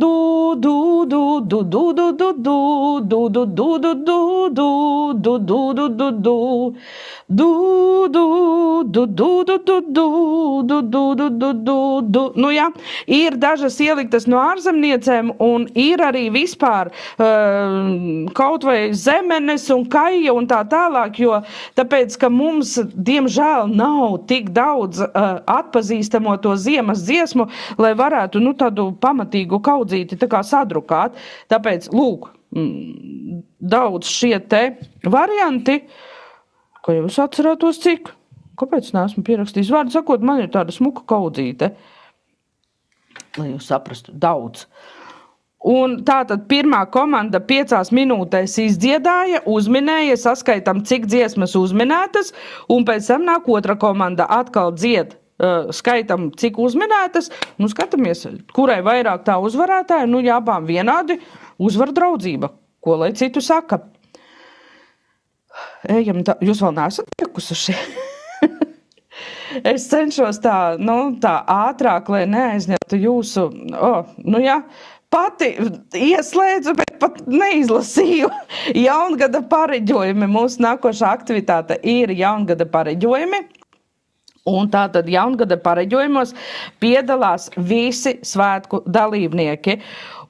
ir dažas ieliktas no ārzemniecēm un ir arī vispār kaut vai zemenes un kaija un tā tālāk, jo tāpēc, ka mums, diemžēl, nav tik daudz atpazīstamo to ziemas dziesmu, lai varētu, tādu pamatīgu kaudzīti tā kā sadrukāt. Tāpēc, lūk, daudz šie te varianti, ko jau es atcerētos cik, kāpēc neesmu pierakstījis vārdu sakot, man ir tāda smuka kaudzīte, lai jūs saprastu, daudz. Un tātad pirmā komanda 5 minūtēs izdziedāja, uzminēja, saskaitam, cik dziesmas uzminētas, un pēc tam nāk otra komanda atkal dzied, skaitam, cik uzminētas, skatāmies, kurai vairāk tā uzvarētāja, jābām vienādi uzvar draudzība, ko lai citu saka. Ejam, jūs vēl neesat tiekusuši? Es cenšos tā ātrāk, lai neaizņemtu jūsu, pati ieslēdzu, bet pat neizlasīju. Jaungada pareģojumi. Mūsu nākošā aktivitāte ir jaungada pareģojumi. Un tātad jaungada pareģojumos piedalās visi svētku dalībnieki.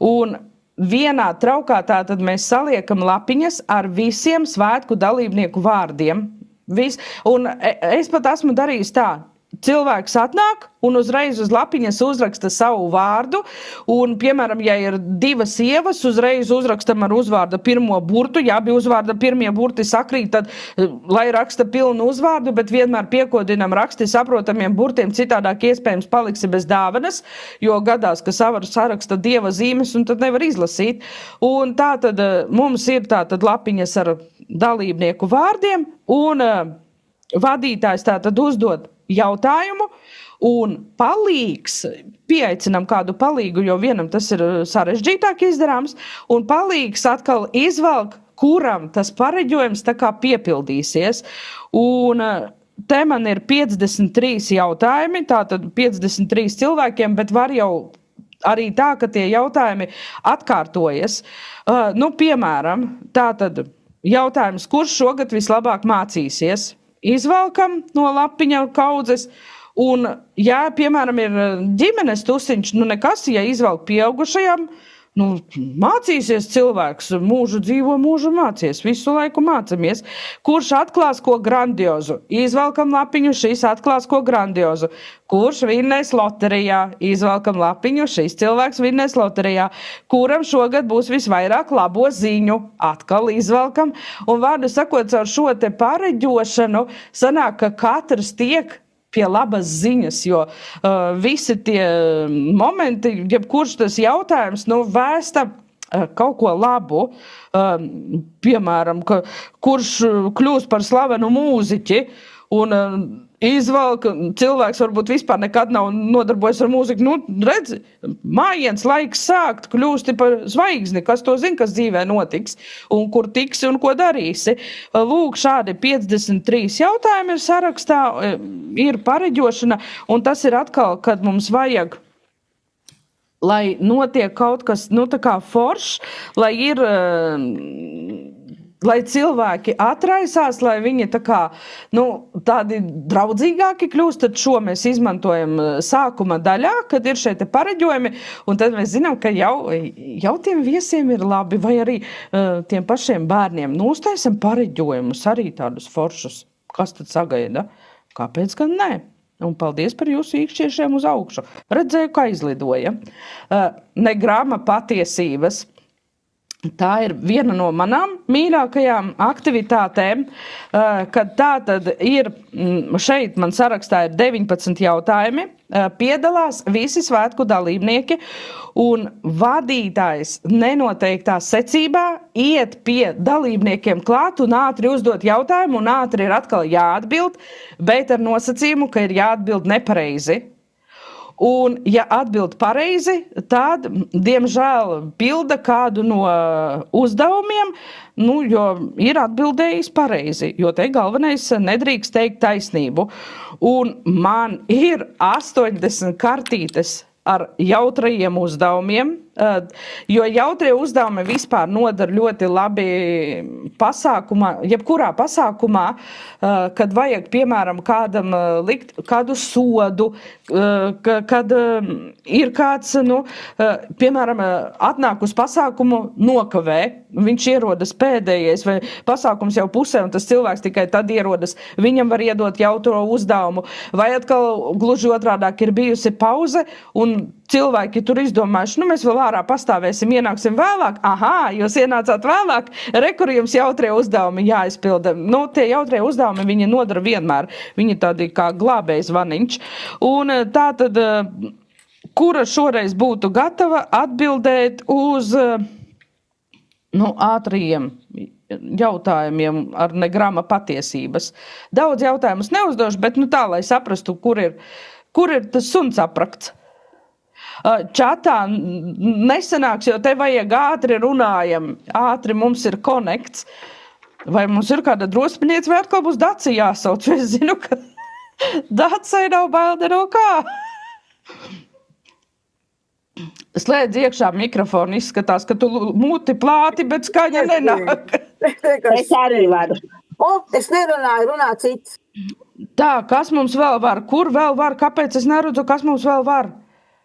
Un vienā traukā tātad mēs saliekam lapiņas ar visiem svētku dalībnieku vārdiem. Un es pat esmu darījis tā. cilvēks atnāk un uzreiz uz lapiņas uzraksta savu vārdu, un, piemēram, ja ir 2 sievas, uzreiz uzrakstam ar uzvārda pirmo burtu, ja abi uzvārda pirmie burti sakrīt, tad, lai raksta pilnu uzvārdu, bet vienmēr piekodinam raksti saprotamiem burtiem, citādāk iespējams paliksi bez dāvanas, jo gadās, ka saraksta dieva zīmes, un tad nevar izlasīt. Un tātad mums ir tātad lapiņas ar dalībnieku vārdiem, un vadītājs tātad uzdod jautājumu, un palīgs, pieaicinam kādu palīgu, jo vienam tas ir sarežģītāk izdarāms, un palīgs atkal izvelk, kuram tas pareģojums tā kā piepildīsies. Un te man ir 53 jautājumi, tātad 53 cilvēkiem, bet var jau arī tā, ka tie jautājumi atkārtojas. Piemēram, tātad jautājums, kurš šogad vislabāk mācīsies? Izvelkam no lapiņa kaudzes. Un, ja, piemēram, ir ģimenes tusiņš, nekas, ja izvelk pieaugušajam, mācīsies cilvēks, mūžu dzīvo, mūžu mācies, visu laiku mācamies. Kurš atklās ko grandiozu? Izvelkam lapiņu, šis atklās ko grandiozu. Kurš vinnēs loterijā? Izvelkam lapiņu, šis cilvēks vinnēs loterijā. Kuram šogad būs visvairāk labo ziņu? Atkal izvelkam. Un vārdu sakot, ar šo te pareģošanu sanāk, ka katrs tiek pie labas ziņas, jo visi tie momenti, jebkurš tas jautājums, vēsta kaut ko labu, piemēram, kurš kļūst par slavenu mūziķi, un izvelk, cilvēks varbūt vispār nekad nav nodarbojies ar mūziku. Redz, mājiens laiks sākt, kļūsti par zvaigzni, kas to zina, kas dzīvē notiks, un kur tiksi un ko darīsi. Lūk, šādi 53 jautājumi ir sarakstā, ir pareģošana, un tas ir atkal, kad mums vajag, lai notiek kaut kas, tā kā foršs, lai ir... lai cilvēki atraisās, lai viņi tādi draudzīgāki kļūst, tad šo mēs izmantojam sākuma daļā, kad ir šeit pareģojumi, un tad mēs zinām, ka jau tiem viesiem ir labi, vai arī tiem pašiem bērniem. Uztaisam pareģojumus, arī tādus foršus. Kas tad sagaida? Kāpēc gan nē? Un paldies par jūsu īkšķiešiem uz augšu. Redzēju, kā izlidoja. Negrama patiesības. Tā ir viena no manām mīļākajām aktivitātēm, kad tā tad ir, šeit man sarakstā ir 19 jautājumi, piedalās visi svētku dalībnieki, un vadītājs nenoteiktā secībā iet pie dalībniekiem klāt un ātri uzdot jautājumu, un ātri ir atkal jāatbild, bet ar nosacījumu, ka ir jāatbild nepareizi. Un, ja atbild pareizi, tad, diemžēl, pilda kādu no uzdevumiem, jo ir atbildējis pareizi, jo te galvenais nedrīkst teikt taisnību. Un man ir 80 kartītes ar jautrajiem uzdevumiem, jo jautrie uzdevumi vispār nodara ļoti labi pasākumā, jebkurā pasākumā, kad vajag, piemēram, kādam likt kādu sodu, kad ir kāds, piemēram, atnāk uz pasākumu, nokavē, viņš ierodas pēdējais, vai pasākums jau pusē, un tas cilvēks tikai tad ierodas, viņam var iedot jautro uzdevumu, vai atkal gluži otrādāk ir bijusi pauze, un cilvēki tur izdomājuši, mēs vēl ārā pastāvēsim, ienāksim vēlāk. Aha, jūs ienācāt vēlāk, kur jums jautrie uzdevumi jāizpilda. Tie jautrie uzdevumi viņi nodara vienmēr. Viņi tādi kā glābējs vaniņš. Un tā tad, kura šoreiz būtu gatava atbildēt uz ātriem jautājumiem ar negrama patiesības. Daudz jautājumus neuzdošu, bet tā, lai saprastu, kur ir tas suns aprakts. Čatā nesanāks, jo te vajag ātri runājam, ātri mums ir konekts. Vai mums ir kāda drosminiec, vai atkal būs Daci jāsauc, jo es zinu, ka Dacai nav bailde no kā. Slēdz iekšā mikrofonu, izskatās, ka tu muti plāti, bet skaņa nenāk.
Es arī varu.
Es nerunāju, runā cits.
Tā, kas mums vēl var? Kur vēl var? Kāpēc es neredzu, kas mums vēl var?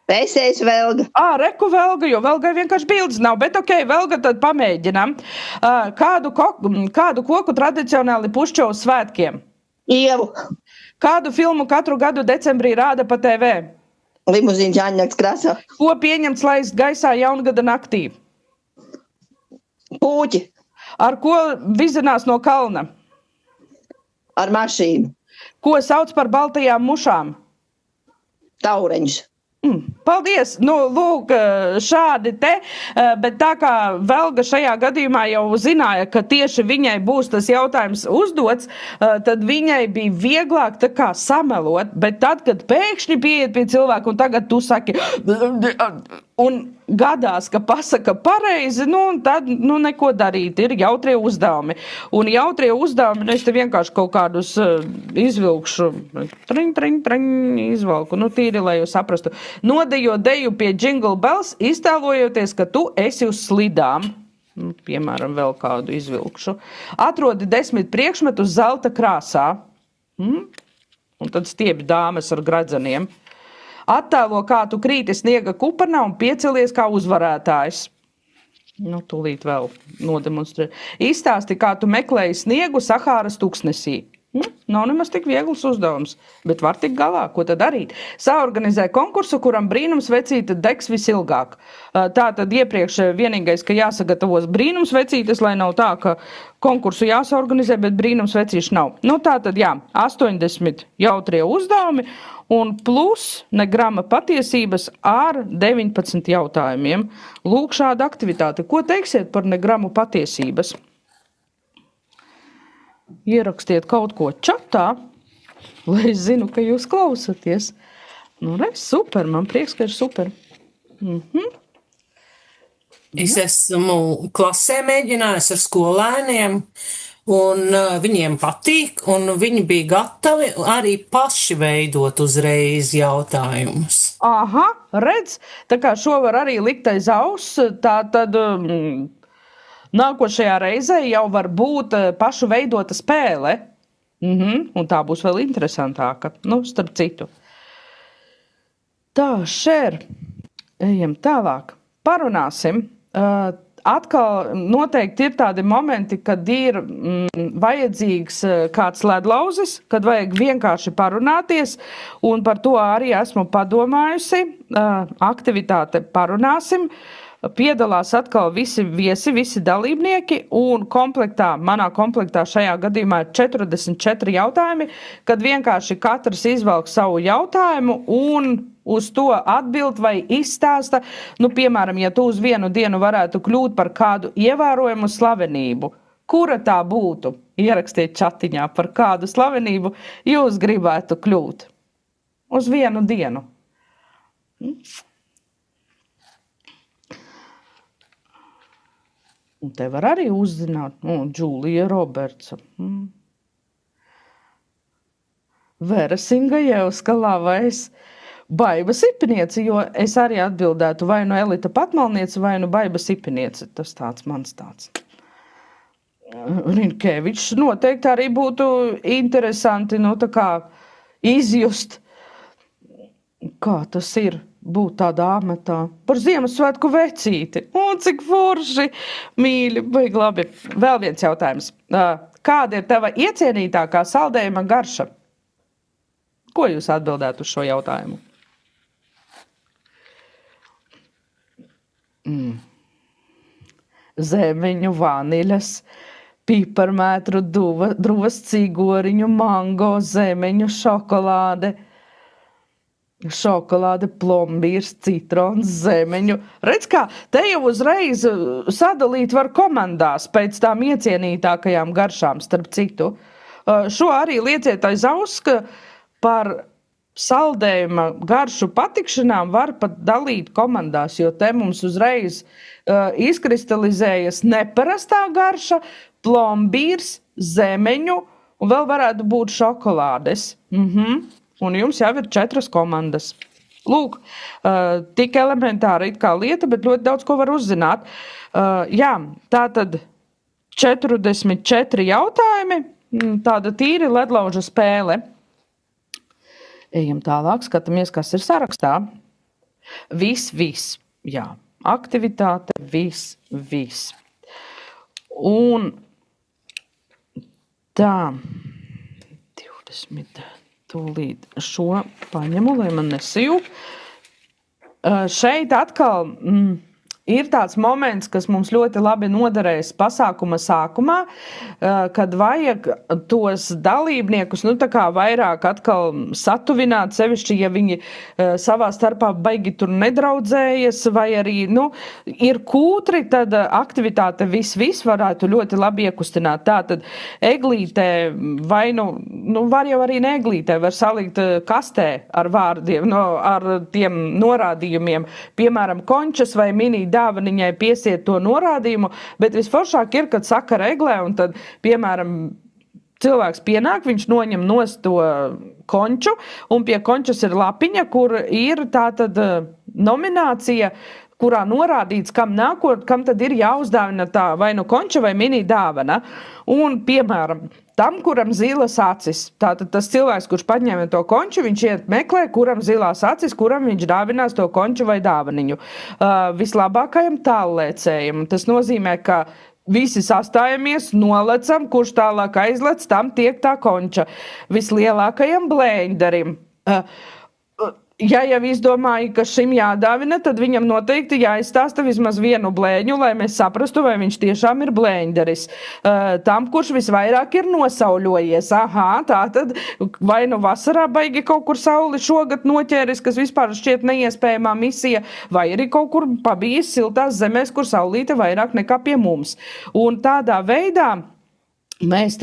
Es esmu Velga.
Reku Velga, jo Velgai vienkārši bildes nav, bet Velga, tad pamēģinām. Kādu koku tradicionāli pušķo uz svētkiem?
Ievu.
Kādu filmu katru gadu decembrī rāda pa TV?
Limuzīns Jāņņaks krāsā.
Ko pieņemts laist gaisā jaungada naktī?
Pūķi
Ar ko vizinās no kalna?
ar mašīnu.
Ko sauc par baltajām mušām?
Taureņš.
Paldies! Nu, lūk, šādi te, bet tā kā Velga šajā gadījumā jau zināja, ka tieši viņai būs tas jautājums uzdots, tad viņai bija vieglāk tā kā samelot, bet tad, kad pēkšņi pieiet pie cilvēku un tagad tu saki un gadās, ka pasaka pareizi, tad neko darīt, ir jautrie uzdevumi. Un jautrie uzdevumi, es te vienkārši kaut kādus izvilkšu, izvalku, tīri, lai jūs saprastu. Nodejo deju pie Jingle Bells, iztēlojoties, ka tu esi uz slidām. Piemēram, vēl kādu izvilkšu. Atrodi 10 priekšmetus zelta krāsā. Un tad stiebi dāmas ar gradzeniem. Attēlo, kā tu krīti sniega kupenā un piecelies kā uzvarētājs. Tūlīt vēl nodemonstrē. Izstāsti, kā tu meklēji sniegu Sahāras tuksnesī. Nav nemaz tik viegls uzdevums, bet var tik galā, ko tad darīt. Saorganizē konkursu, kuram brīnumsvecīte degs visilgāk. Tā tad iepriekš vienīgais, ka jāsagatavos brīnumsvecītes, lai nav tā, ka konkursu jāsaorganizē, bet brīnumsvecīšu nav. Tā tad 80 jautrie uzdevumi un plus negrama patiesības ar 19 jautājumiem. Lūk, šāda aktivitāte. Ko teiksiet par negramu patiesības? Ierakstiet kaut ko čatā, lai es zinu, ka jūs klausaties. Super, man prieks, ka ir super.
Es esmu klasē mēģinājis ar skolēniem, un viņiem patīk, un viņi bija gatavi arī paši veidot uzreiz jautājumus.
Aha, redz, tā kā šo var arī likt aiz auss, tā tad nākošajā reizē jau var būt pašu veidota spēle. Un tā būs vēl interesantāka, starp citu. Tā, šer, ejam tālāk. Parunāsim. Atkal noteikti ir tādi momenti, kad ir vajadzīgs kāds ledlauzis, kad vajag vienkārši parunāties, un par to arī esmu padomājusi. Aktivitāte parunāsim. Piedalās atkal visi viesi, visi dalībnieki, un manā komplektā šajā gadījumā ir 44 jautājumi, kad vienkārši katrs izvelk savu jautājumu un uz to atbild vai izstāsta. Piemēram, ja tu uz vienu dienu varētu kļūt par kādu ievērojumu slavenību, kura tā būtu? Ierakstiet čatiņā, par kādu slavenību jūs gribētu kļūt uz vienu dienu. Un te var arī uzzināt, Džūlija Robertsa. Vera Singajevska Lavais, Baiba Sipiniece, jo es arī atbildētu vai nu Elita Patmalniece, vai nu Baiba Sipiniece. Tas tāds mans tāds. Rinkevičs noteikti arī būtu interesanti, tā kā izjust, kā tas ir būt tādā amatā. Par Ziemassvētku vecīti. Cik forši, mīļi, baigi labi. Vēl viens jautājums. Kāda ir tava iecienītākā saldējuma garša? Ko jūs atbildētu uz šo jautājumu? Zemeņu, vaniļas, piparmētru, druvas, cigoriņu, mango, zemeņu, šokolāde, plombīrs, citrons, zemeņu. Redz kā, te jau uzreiz sadalīt var komandās pēc tām iecienītākajām garšām, starp citu. Šo arī lieciet aiz auss, ka par saldējuma garšu patikšanām var pat dalīt komandās, jo te mums uzreiz izkristalizējas neparastā garša, plombīrs, zemeņu un vēl varētu būt šokolādes. Un jums jau ir 4 komandas. Lūk, tik elementāra it kā lieta, bet ļoti daudz ko var uzzināt. Jā, tā tad 44 jautājumi, tāda tīri ledlauža spēle. Ejam tālāk, skatāmies, kas ir sarakstā. Viss, jā. Aktivitāte, viss. Un tā, 20. tūlīt šo paņemu, lai man nesajūg. Šeit atkal ir tāds moments, kas mums ļoti labi noderēs pasākuma sākumā, kad vajag tos dalībniekus, tā kā vairāk atkal satuvināt, sevišķi, ja viņi savā starpā baigi tur nedraudzējas, vai arī, ir kūtri, tad aktivitāte viss varētu ļoti labi iekustināt. Tātad eglītē, vai var jau arī ne eglītē, var salikt kastē ar vārdiem, ar tiem norādījumiem, piemēram, končas vai mini dāvaniņai piesiet to norādījumu, bet visforšāk ir, kad saka reglē, un tad, piemēram, cilvēks pienāk, viņš noņem nost to konču, un pie končas ir lapiņa, kur ir tātad nominācija, kurā norādīts, kam nākot, kam tad ir jāuzdāvina tā vai konča vai mini dāvana. Un, piemēram, tam, kuram zilas acis, tātad tas cilvēks, kurš paņēma to konču, viņš iet meklē, kuram zilās acis, kuram viņš dāvinās to konču vai dāvaniņu. Vislabākajam tāllēcējam. Tas nozīmē, ka visi sastājamies, nolecam, kurš tālāk aizlec, tam tiek tā konča. Vislielākajam blēņdarim. Ja jau izdomāja, ka šim jādāvina, tad viņam noteikti jāizstāsta vismaz vienu blēņu, lai mēs saprastu, vai viņš tiešām ir blēņdaris. Tam, kurš visvairāk ir nosauļojies, tā tad vai vasarā baigi kaut kur sauli šogad noķēris, kas vispār šķiet neiespējamā misija, vai arī kaut kur pabijis siltās zemēs, kur saulīte vairāk nekā pie mums. Un tādā veidā mēs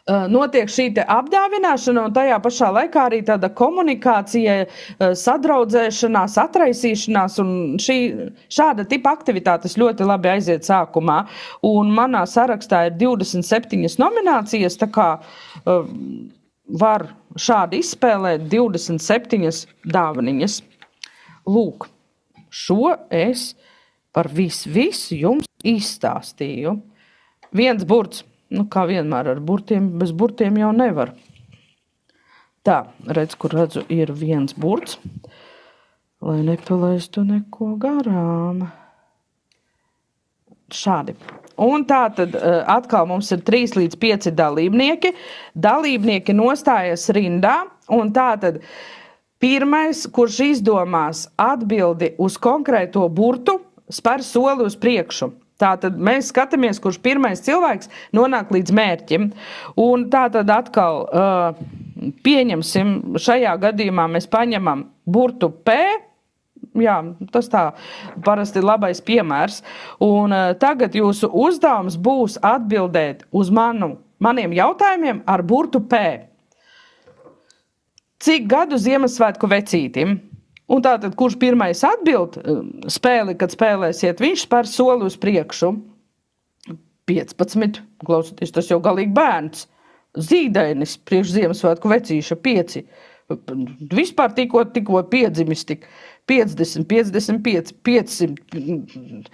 notiek šī te apdāvināšana, un tajā pašā laikā arī tāda komunikācija, sadraudzēšanās, atraisīšanās, un šāda tipa aktivitātes ļoti labi aiziet sākumā. Un manā sarakstā ir 27 nominācijas, tā kā var šādi izspēlēt 27 dāvaniņas. Lūk, šo es par visu jums izstāstīju. Viens burts. Kā vienmēr ar burtiem, bez burtiem jau nevar. Tā, kur redzu, ir viens burts, lai nepalaistu neko garām. Šādi. Un tā tad atkal mums ir 3 līdz 5 dalībnieki. Dalībnieki nostājas rindā, un tā tad pirmais, kurš izdomās atbildi uz konkrēto burtu, spēr soli uz priekšu. Tātad mēs skatāmies, kurš pirmais cilvēks nonāk līdz mērķim. Un tātad atkal pieņemsim, šajā gadījumā mēs paņemam burtu P. Jā, tas tā parasti labais piemērs. Un tagad jūsu uzdevums būs atbildēt uz maniem jautājumiem ar burtu P. Cik gadu Ziemassvētku vecītim? Un tātad, kurš pirmais atbild spēli, kad spēlēsiet, viņš spēr soli uz priekšu. 15, klausoties, tas jau galīgi bērns. Zīdainis priekš Ziemassvētku vecīša 5. Vispār tikko piedzimis tik 50, 55, 500.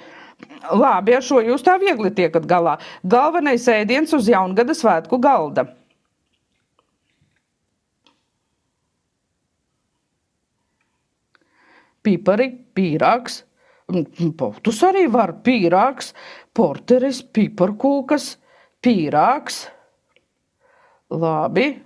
Labi, ar šo jūs tā viegli tiekat galā. Galvenais ēdiens uz jaungada svētku galda. Pipari, pīrāgs, potus arī var, pīrāgs, porteris, piparkūkas, pīrāgs. Labi,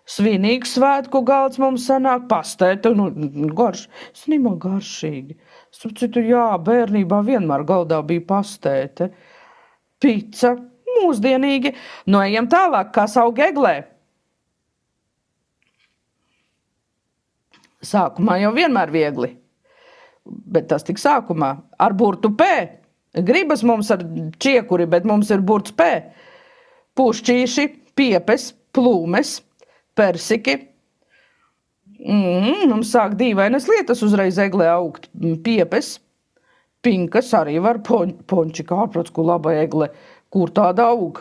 svinīgs svētku galds mums sanāk, pastēta, garšīgi. Citu, jā, bērnībā vienmēr galdā bija pastēte. Pica, mūsdienīgi. Ejam tālāk, kā saug eglē. Sākumā jau vienmēr viegli, bet tas tik sākumā ar burtu P. Gribas mums ar čiekuri, bet mums ir burts P. Pušķīši, piepes, plūmes, persiki. Mums sāk dīvainas lietas uzreiz eglē augt. Piepes, pinkas arī var, ponči kārprots, ko laba egle, kur tāda aug.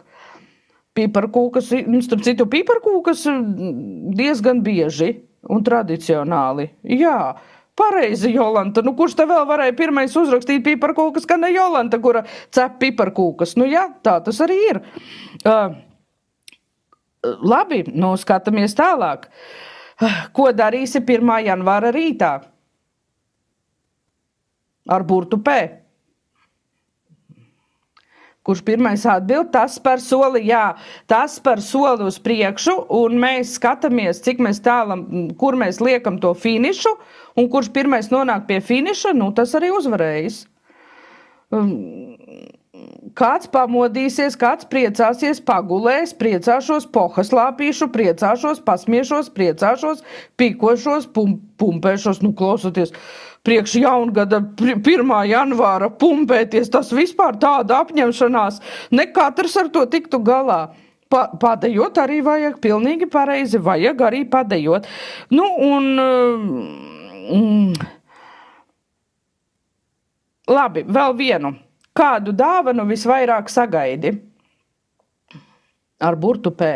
Piparkūkas, starp citu, piparkūkas diezgan bieži. Un tradicionāli. Jā, pareizi, Jolanta. Kurš te vēl varēja pirmais uzrakstīt piparkūkas, ka ne Jolanta, kura cep piparkūkas? Jā, tā tas arī ir. Labi, skatāmies tālāk. Ko darīsi 1. janvāra rītā? Ar burtu P. Kurš pirmais atbild, tas par soli, jā, tas par soli uz priekšu, un mēs skatāmies, cik mēs tālam, kur mēs liekam to finišu, un kurš pirmais nonāk pie finiša, nu, tas arī uzvarējis. Kāds pamodīsies, kāds priecāsies, pagulēs, priecāšos, pohaslāpīšu, priecāšos, pasmiešos, priecāšos, pikošos, pumpēšos, nu, klausoties. Priekš jaungada 1. janvāra pumpēties, tas vispār tāda apņemšanās, ne katrs ar to tiktu galā. Padejot arī vajag, pilnīgi pareizi, vajag arī padejot. Nu, un labi, vēl vienu. Kādu dāvanu visvairāk sagaidi? Ar burtu P.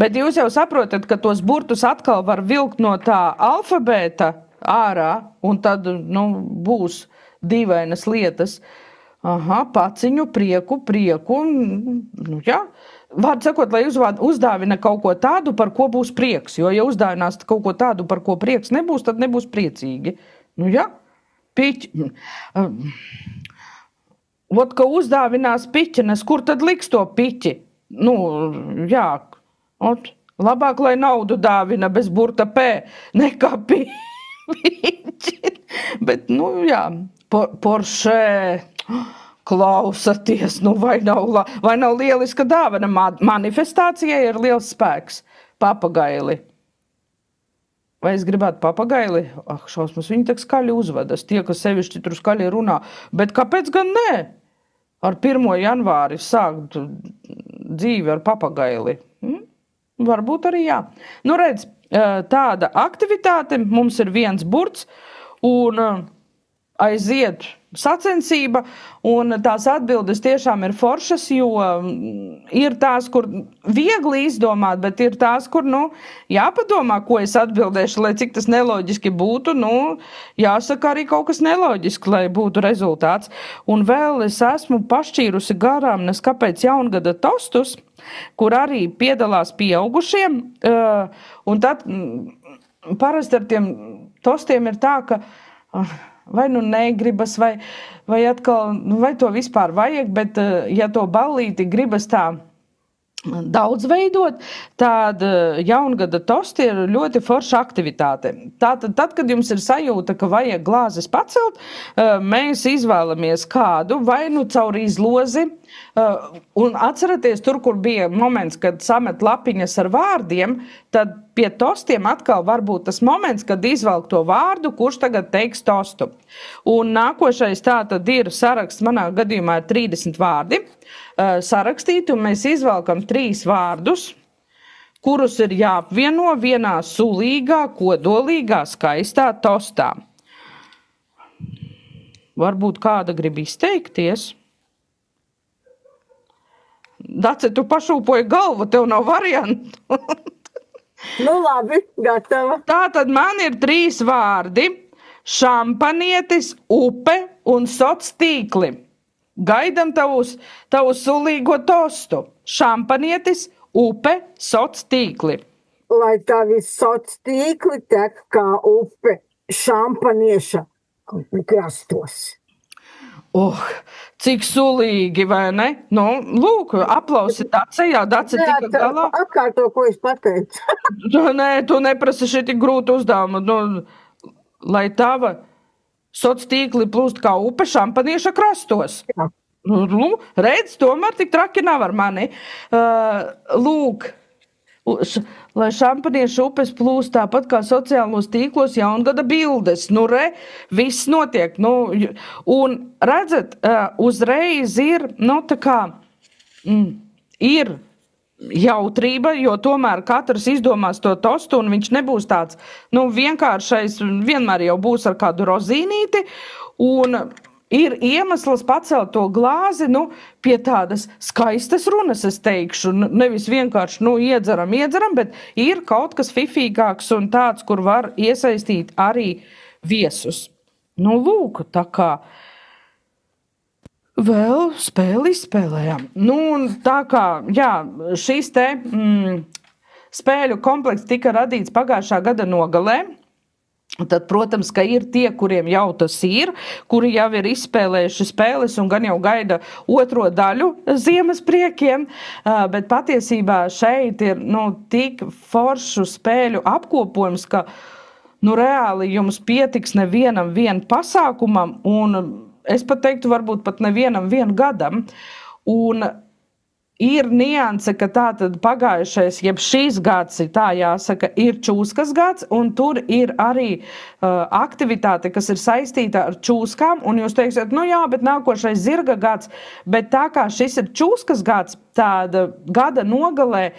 Bet jūs jau saprotat, ka tos burtus atkal var vilkt no tā alfabēta ārā, un tad, nu, būs dīvainas lietas. Aha, paciņu, prieku, nu, jā. Vārdu sakot, lai uzdāvina kaut ko tādu, par ko būs prieks, jo, ja uzdāvinās kaut ko tādu, par ko prieks nebūs, tad nebūs priecīgi. Nu, jā, piķi. Vot, ka uzdāvinās piķenes, kur tad liks to piķi? Nu, jā, labāk, lai naudu dāvina bez burta P, nekā piķi. Bet, nu, jā, Porsche, klausaties, nu, vai nav lieliska dāvana? Manifestācijai ir liels spēks. Papagaili. Vai es gribētu papagaili? Šausmas, viņi tak skaļi uzvedas, tie, kas sevišķi tur skaļi runā. Bet kāpēc gan nē? Ar 1. janvāri sākt dzīvi ar papagaili. Varbūt arī jā. Nu, redz, tāda aktivitāte, mums ir viens burts, un aiziet sacensība, un tās atbildes tiešām ir foršas, jo ir tās, kur viegli izdomāt, bet ir tās, kur, nu, jāpadomā, ko es atbildēšu, lai cik tas neloģiski būtu, nu, jāsaka arī kaut kas neloģiski, lai būtu rezultāts. Un vēl es esmu pašķīrusi garām, nes kāpēc jaungada tostus, kur arī piedalās pieaugušiem, un tad parasti ar tiem tostiem ir tā, ka vai nu negribas, vai atkal, vai to vispār vajag, bet ja to ballīti gribas tā daudz veidot, tad jaungada tosti ir ļoti forša aktivitāte. Tātad, kad jums ir sajūta, ka vajag glāzes pacelt, mēs izvēlamies kādu, vai nu caur izlozi, un atceraties tur, kur bija moments, kad samet lapiņas ar vārdiem, tad pie tostiem atkal var būt tas moments, kad izvelk to vārdu, kurš tagad teiks tostu. Un nākošais tātad ir saraksts, manā gadījumā ir 30 vārdi, sarakstīti, un mēs izvelkam 3 vārdus, kurus ir jāapvieno vienā sulīgā, kodolīgā, skaistā tostā. Varbūt kāda grib izteikties? Dace, tu pašūpoji galvu, tev nav variantu.
Nu labi, gatava.
Tātad man ir 3 vārdi - šampanietis, upe un sots tīkli. Gaidam tavu sulīgo tostu. Šampanietis, upe, sots tīkli.
Lai tavi sots tīkli tek kā upe šampanieša krastos.
Cik sulīgi, vai ne? Nu, lūk, aplausi Dace, jā, Dace tika galā.
Atkārto, ko es pateicu.
Nē, tu neprasi šī grūta uzdevuma. Nu, lai tava sots tīkli plūst kā upe šampanieša krastos.
Jā.
Nu, redz, tomēr tik traki nav ar mani. Lūk, lai šampanieša upes plūst tāpat kā sociālos tīklos jaungada bildes. Nu, viss notiek. Nu, un redzat, uzreiz ir, nu, tā kā, ir jautrība, jo tomēr katrs izdomās to tostu, un viņš nebūs tāds, nu, vienkāršais, vienmēr jau būs ar kādu rozīnīti, un ir iemesls pacelt to glāzi, nu, pie tādas skaistas runas, es teikšu, nevis vienkārši, nu, iedzeram, bet ir kaut kas fifīgāks un tāds, kur var iesaistīt arī viesus. Nu, lūk, tā kā vēl spēli izspēlējām. Nu, un tā kā, jā, šīs te spēļu komplekts tika radīts pagājušā gada nogalē, Tad, protams, ka ir tie, kuriem jau tas ir, kuri jau ir izspēlējuši spēles un gan jau gaida otro daļu ziemas priekiem, bet patiesībā šeit ir tik foršu spēļu apkopojums, ka reāli jums pietiks nevienam pasākumam un es pat teiktu varbūt pat nevienam gadam. Un ir nianse, ka tātad pagājušais, jeb šīs gads, tā jāsaka, ir čūskas gads, un tur ir arī aktivitāte, kas ir saistīta ar čūskām, un jūs teiksiet, jā, bet nākošais zirga gads, bet tā kā šis ir čūskas gads, tāda gada nogalē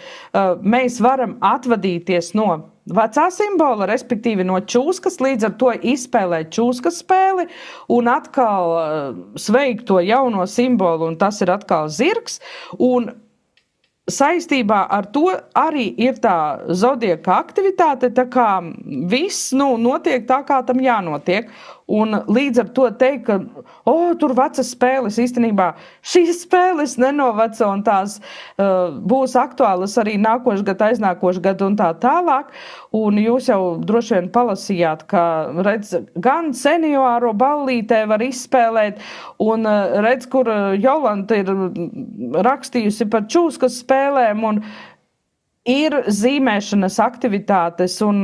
mēs varam atvadīties no vecā simbola, respektīvi no čūskas, līdz ar to izspēlēt čūskas spēli un atkal sveikt to jauno simbolu, un tas ir atkal zirgs, un saistībā ar to arī ir tā zodieka aktivitāte, tā kā viss notiek tā, kā tam jānotiek. Un līdz ar to teikt, ka tur vecas spēles, īstenībā šīs spēles nenoveco un tās būs aktuālas arī nākošu gadu, aiznākošu gadu un tā tālāk. Un jūs jau droši vien palasījāt, ka redz, gan senioru ballītē var izspēlēt, un redz, kur Jolanta ir rakstījusi par čūskas spēlēm, un ir zīmēšanas aktivitātes, un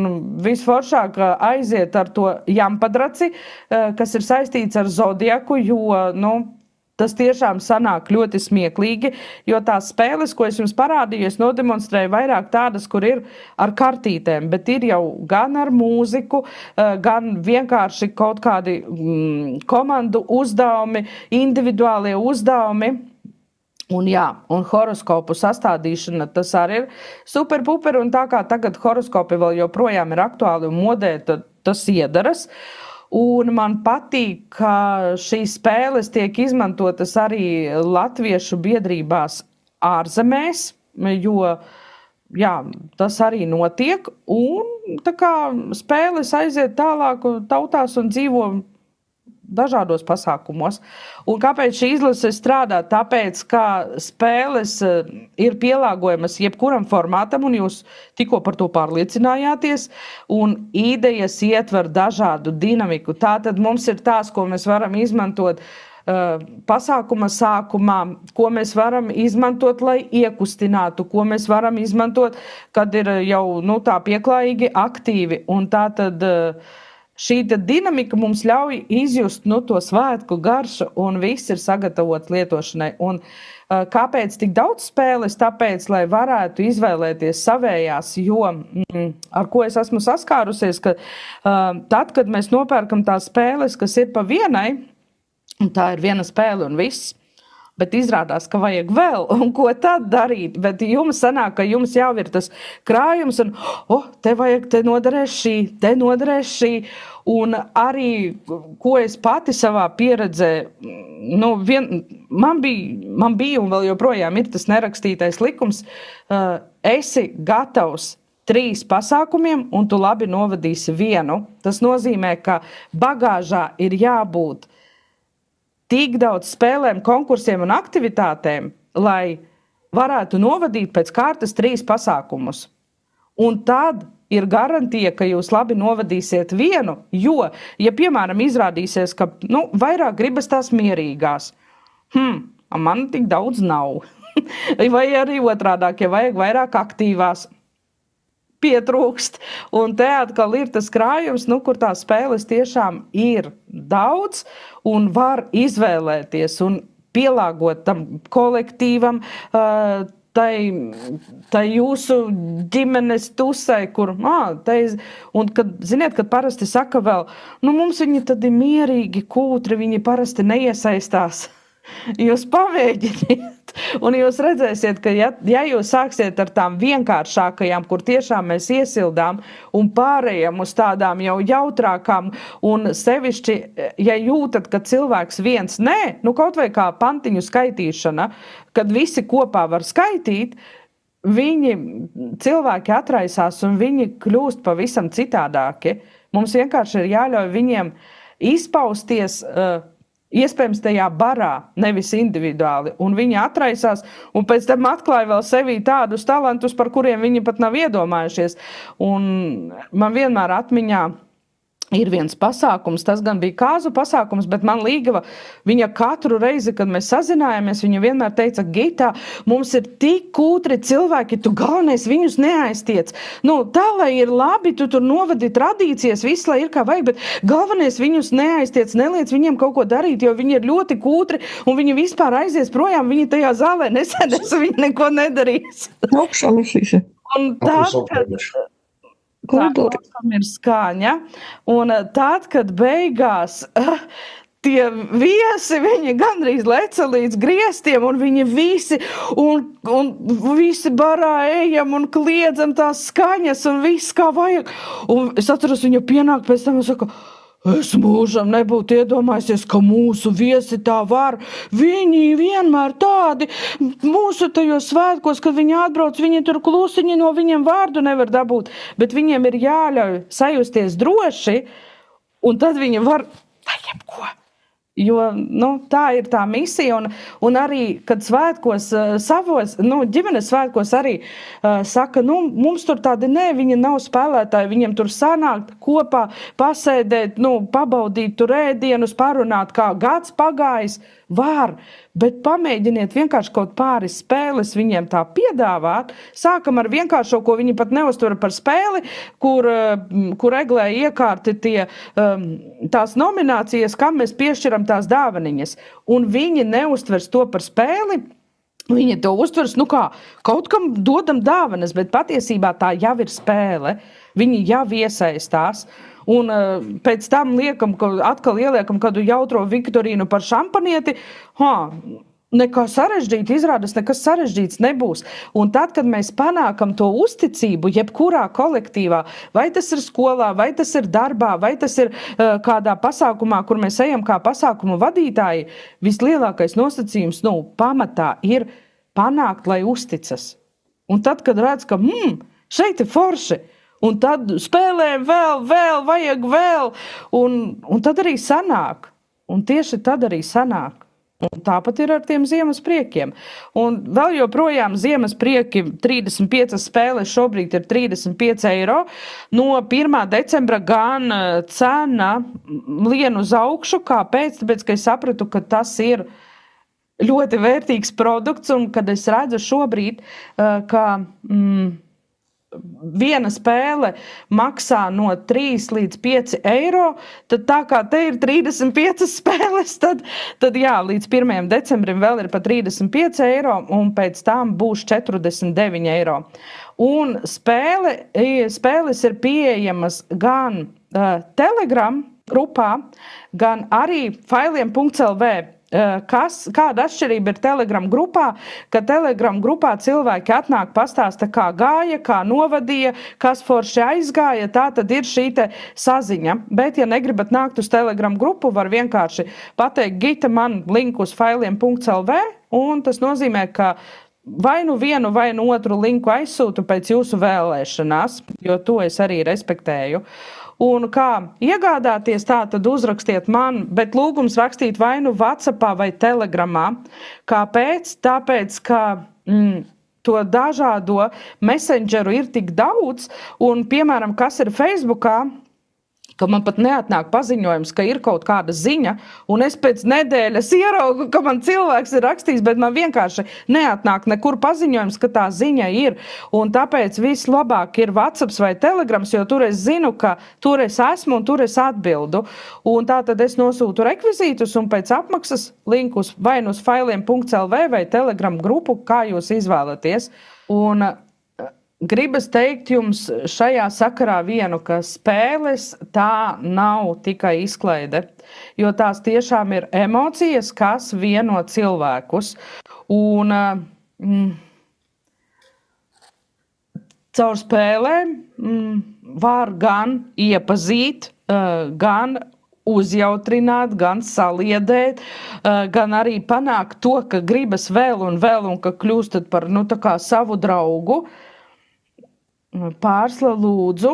visforšāk aiziet ar to jampadraci, kas ir saistīts ar zodiaku, jo, tas tiešām sanāk ļoti smieklīgi, jo tās spēles, ko es jums parādīju, es nodemonstrēju vairāk tādas, kur ir ar kartītēm, bet ir jau gan ar mūziku, gan vienkārši kaut kādi komandu uzdevumi, individuālie uzdevumi. Un horoskopu sastādīšana, tas arī ir super-puper, un tā kā tagad horoskopi vēl joprojām ir aktuāli un modē, tad tas iedaras. Un man patīk, ka šīs spēles tiek izmantotas arī latviešu biedrībās ārzemēs, jo, tas arī notiek, un tā kā spēles aiziet tālāk tautās un dzīvo dažādos pasākumos. Un kāpēc šī izlase strādā? Tāpēc, ka spēles ir pielāgojamas jebkuram formātam, un jūs tikko par to pārliecinājāties, un idejas ietver dažādu dinamiku. Tātad mums ir tās, ko mēs varam izmantot pasākuma sākumā, ko mēs varam izmantot, lai iekustinātu, ko mēs varam izmantot, kad ir jau tā pieklājīgi aktīvi. Un tātad šī dinamika mums ļauj izjust to svētku garšu, un viss ir sagatavots lietošanai. Un kāpēc tik daudz spēles? Tāpēc, lai varētu izvēlēties savējās, jo ar ko es esmu saskārusies, ka tad, kad mēs nopērkam tās spēles, kas ir pa vienai, un tā ir viena spēle un viss, bet izrādās, ka vajag vēl, un ko tad darīt? Bet jums sanāk, ka jums jau ir tas krājums, un te vajag, te noderēs šī, un arī, ko es pati savā pieredzē, man bija, un vēl joprojām ir tas nerakstītais likums, esi gatavs 3 pasākumiem, un tu labi novadīsi vienu. Tas nozīmē, ka bagāžā ir jābūt tik daudz spēlēm, konkursiem un aktivitātēm, lai varētu novadīt pēc kārtas 3 pasākumus. Un tad ir garantija, ka jūs labi novadīsiet vienu, jo, ja, piemēram, izrādīsies, ka, vairāk gribas tās mierīgās, man tik daudz nav. Vai arī otrādāk, ja vajag vairāk aktīvās, pietrūkst, un te atkal ir tas krājums, kur tās spēles tiešām ir daudz, un var izvēlēties un pielāgot tam kolektīvam, tai jūsu ģimenes tusai, kur, un kad, ziniet, kad parasti saka vēl, mums viņi tad ir mierīgi, kūtri, viņi parasti neiesaistās. Jūs pamēģiniet, un jūs redzēsiet, ka ja jūs sāksiet ar tām vienkāršākajām, kur tiešām mēs iesildām un pārējām uz tādām jau jautrākām, un sevišķi, ja jūtat, ka cilvēks viens kaut vai kā pantiņu skaitīšana, kad visi kopā var skaitīt, cilvēki atraisās un viņi kļūst pavisam citādāki. Mums vienkārši ir jāļauj viņiem izpausties iespējams tajā barā, nevis individuāli, un viņi atraisās, un pēc tam atklāja vēl sevī tādus talantus, par kuriem viņi pat nav iedomājušies. Un man vienmēr atmiņā ir viens pasākums, tas gan bija kāzu pasākums, bet man Līgava, viņa katru reizi, kad mēs sazinājāmies, viņa vienmēr teica, Gita, mums ir tik kūtri cilvēki, tu galvenais viņus neaiztiec. Tā, lai ir labi, tu tur novadi tradīcijas, viss, lai ir kā vajag, bet galvenais viņus neaiztiec, neliec viņiem kaut ko darīt, jo viņi ir ļoti kūtri, un viņi vispār aizies projām, viņi tajā zālē nesēdēs, un viņi neko nedarīs. Un tam ir skaņa, un tad, kad beigās tie viesi, viņi gandrīz leca līdz griestiem, un viņi visi, un visi barā ejam un kliedzam tās skaņas, un viss kā vajag. Un es atceros, viņa pienāk pēc tam un saka, es mūžam nebūtu iedomājusies, ka mūsu viesi tā var. Viņi vienmēr tādi, mūsu tajos svētkos, kad viņi atbrauc, viņi tur klusiņi no viņiem vārdu nevar dabūt, bet viņiem ir jāļauj sajusties droši, un tad viņi var jebko. Jo tā ir tā misija, un arī, kad svētkos savos, ģimenes svētkos arī saka, mums tur tādi viņi nav spēlētāji, viņiem tur sanākt kopā, pasēdēt, pabaudīt tur ēdienus, parunāt, kā gads pagājis, var, bet pamēģiniet vienkārši kaut pāris spēles viņiem tā piedāvāt. Sākam ar vienkāršo, ko viņi pat neuztver par spēli, kur Eglē iekārti tās nominācijas, kam mēs piešķiram tās dāvaniņas. Un viņi neuztvers to par spēli, viņi to uztvers, kaut kam dodam dāvanas, bet patiesībā tā jau ir spēle. Viņi jau iesaistās. Un pēc tam atkal ieliekam kādu jautro Viktorīnu par šampanieti. Nekā sarežģīti izrādās, nekas sarežģīts nebūs. Un tad, kad mēs panākam to uzticību jebkurā kolektīvā, vai tas ir skolā, vai tas ir darbā, vai tas ir kādā pasākumā, kur mēs ejam kā pasākumu vadītāji, vislielākais nosacījums, pamatā ir panākt, lai uzticas. Un tad, kad redz, ka šeit ir forši, un tad spēlējam vēl, vajag vēl, un tad arī sanāk. Un tieši tad arī sanāk. Un tāpat ir ar tiem ziemas priekiem. Un vēl joprojām ziemas prieki 35 spēles šobrīd ir 35 eiro. No 1. decembra gan cena lien uz augšu. Kāpēc? Tāpēc, ka es sapratu, ka tas ir ļoti vērtīgs produkts, un kad es redzu šobrīd, ka viena spēle maksā no 3 līdz 5 eiro, tad tā kā te ir 35 spēles, tad jā, līdz 1. decembrim vēl ir pa 35 eiro, un pēc tam būs 49 eiro. Un spēles ir pieejamas gan Telegram grupā, gan arī failiem.lv. Kāda atšķirība ir Telegram grupā, ka Telegram grupā cilvēki atnāk pastāsta, kā gāja, kā novadīja, kas forši aizgāja, tā tad ir šī te saziņa. Bet, ja negribat nākt uz Telegram grupu, var vienkārši pateikt, Gita, man link uz failiem.lv, un tas nozīmē, ka vai nu vienu, vai nu otru linku aizsūtu pēc jūsu vēlēšanās, jo to es arī respektēju. Un kā iegādāties, tā tad uzrakstiet man, bet lūgums rakstīt vai nu WhatsAppā vai Telegramā. Kāpēc? Tāpēc, ka to dažādo messengeru ir tik daudz, un, piemēram, kas ir Facebookā, ka man pat neatnāk paziņojums, ka ir kaut kāda ziņa, un es pēc nedēļas ieraugu, ka man cilvēks ir rakstījis, bet man vienkārši neatnāk nekur paziņojums, ka tā ziņa ir. Un tāpēc vislabāk ir WhatsApps vai Telegrams, jo tur es zinu, ka tur es esmu un tur es atbildu. Un tā tad es nosūtu rekvizītus un pēc apmaksas linkus vai nu uz failiem.lv vai Telegram grupu, kā jūs izvēlaties. Un gribas teikt jums šajā sakarā vienu, ka spēles tā nav tikai izklaide, jo tās tiešām ir emocijas, kas vieno cilvēkus. Un caur spēlēm var gan iepazīt, gan uzjautrināt, gan saliedēt, gan arī panākt to, ka gribas vēl, un ka kļūstat par tā kā savu draugu. Pārsla, lūdzu,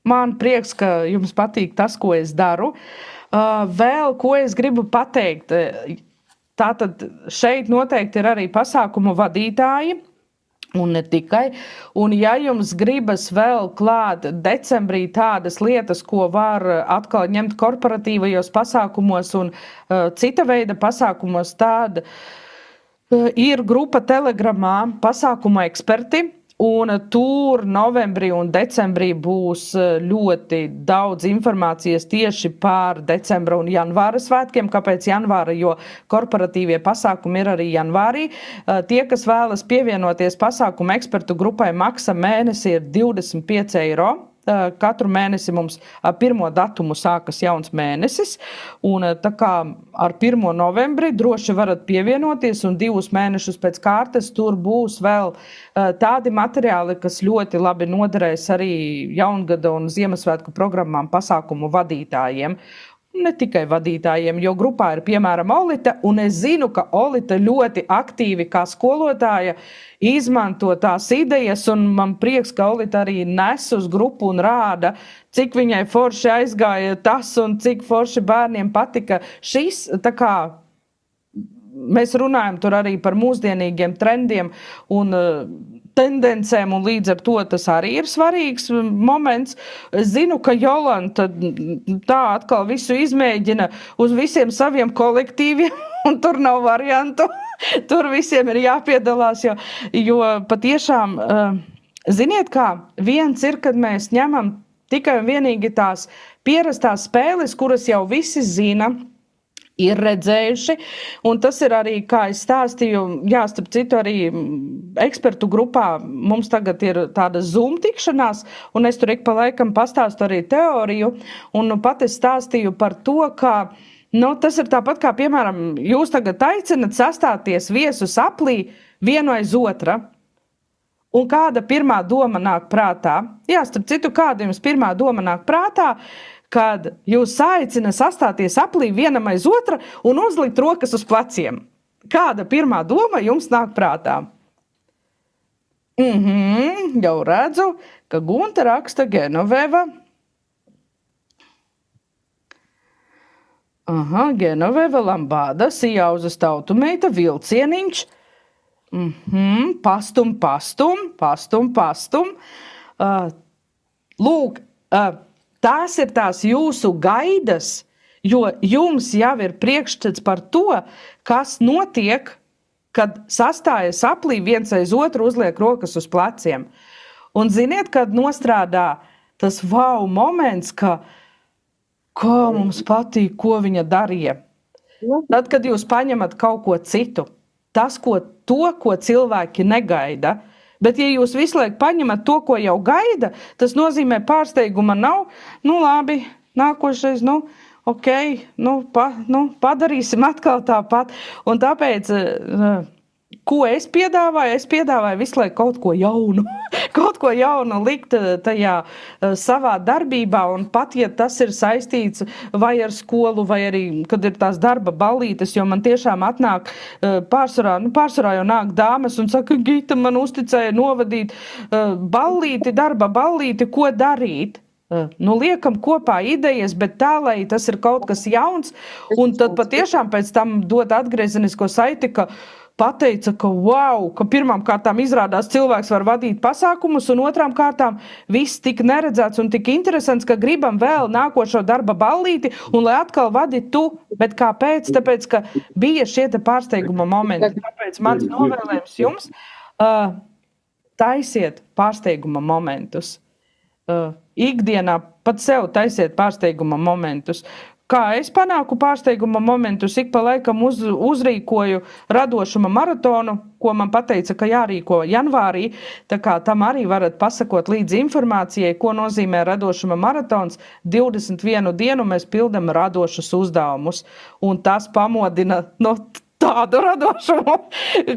man prieks, ka jums patīk tas, ko es daru. Vēl, ko es gribu pateikt, tātad šeit noteikti ir arī pasākumu vadītāji, Un ne tikai. Un ja jums gribas vēl klāt decembrī tādas lietas, ko var atkal ņemt korporatīvajos pasākumos un cita veida pasākumos, tad ir grupa Telegramā pasākuma eksperti, un tur novembrī un decembrī būs ļoti daudz informācijas tieši par decembra un janvāra svētkiem. Kāpēc janvāra? Jo korporatīvie pasākumi ir arī janvārī. Tie, kas vēlas pievienoties pasākuma ekspertu grupai, maksa mēnesi ir 25 eiro. Katru mēnesi mums ar 1. datumu sākas jauns mēnesis, un tā kā ar 1. novembri droši varat pievienoties, un 2 mēnešus pēc kārtas tur būs vēl tādi materiāli, kas ļoti labi noderēs arī jaungada un Ziemassvētku programmām pasākumu vadītājiem. Ne tikai vadītājiem, jo grupā ir piemēram Olita, un es zinu, ka Olita ļoti aktīvi kā skolotāja izmanto tās idejas, un man prieks, ka Olita arī nes uz grupu un rāda, cik viņai forši aizgāja tas un cik forši bērniem patika šis. Tā kā mēs runājam tur arī par mūsdienīgiem trendiem un tendencēm, un līdz ar to tas arī ir svarīgs moments. Es zinu, ka Jolanta tā atkal visu izmēģina uz visiem saviem kolektīviem, un tur nav variantu. Tur visiem ir jāpiedalās, jo patiešām, ziniet kā, viens ir, kad mēs ņemam tikai un vienīgi tās pierastās spēles, kuras jau visi zina, ir redzējuši, un tas ir arī, kā es stāstīju, starp citu arī ekspertu grupā mums tagad ir tāda Zoom tikšanās, un es tur ik pa laikam pastāstu arī teoriju, un pat es stāstīju par to, ka tas ir tāpat kā, piemēram, jūs tagad aicinat sastāties viesus aplī vienu aiz otra, un kāda pirmā doma nāk prātā? Starp citu, kāda jums pirmā doma nāk prātā, kad jūs aicina sastāties aplī vienam aiz otra un uzlikt rokas uz pleciem. Kāda pirmā doma jums nāk prātā? Jau redzu, ka Gunta raksta Genoveva. Genoveva, Lambāda, Sijauzas tautumeita, Vilcieniņš. Pastum. Lūk, tās ir tās jūsu gaidas, jo jums jau ir priekšstats par to, kas notiek, kad sastājas aplī viens aiz otru, uzliek rokas uz pleciem. Un ziniet, kad nostrādā tas wow moments, kā mums patīk, ko viņa darīja. Tad, kad jūs paņemat kaut ko citu, ko cilvēki negaida, bet, ja jūs visu laiku paņemat to, ko jau gaida, tas nozīmē pārsteiguma nav. Labi, nākošais, padarīsim atkal tāpat. Un tāpēc, ko es piedāvāju? Es piedāvāju visu laiku kaut ko jaunu. Kaut ko jaunu likt tajā savā darbībā, un pat, ja tas ir saistīts vai ar skolu, vai arī, kad ir tās darba ballītes, jo man tiešām atnāk pārsvarā jau nāk dāmas un saka, Gita, man uzticēja novadīt darba ballīti, ko darīt? Liekam kopā idejas, bet tā, lai tas ir kaut kas jauns, un tad patiešām pēc tam dot atgriezenisko saiti, ka pateica, ka wow, ka pirmām kārtām izrādās cilvēks var vadīt pasākumus, un otrām kārtām viss tik neredzēts un tik interesants, ka gribam vēl nākošo darba ballīti, un lai atkal vadi tu, bet kāpēc? Tāpēc, ka bija šie te pārsteiguma momenti. Tāpēc mans novēlējums jums, taisiet pārsteiguma momentus. Ikdienā pat sev taisiet pārsteiguma momentus. Kā es panāku pārsteiguma momentus, ik pa laikam uzrīkoju radošuma maratonu, ko man pateica, ka jārīko janvārī, tā kā tam arī varat pasakot līdz informācijai, ko nozīmē radošuma maratons. 21 dienu mēs pildam radošus uzdevumus, un tas pamodina tādu radošumu,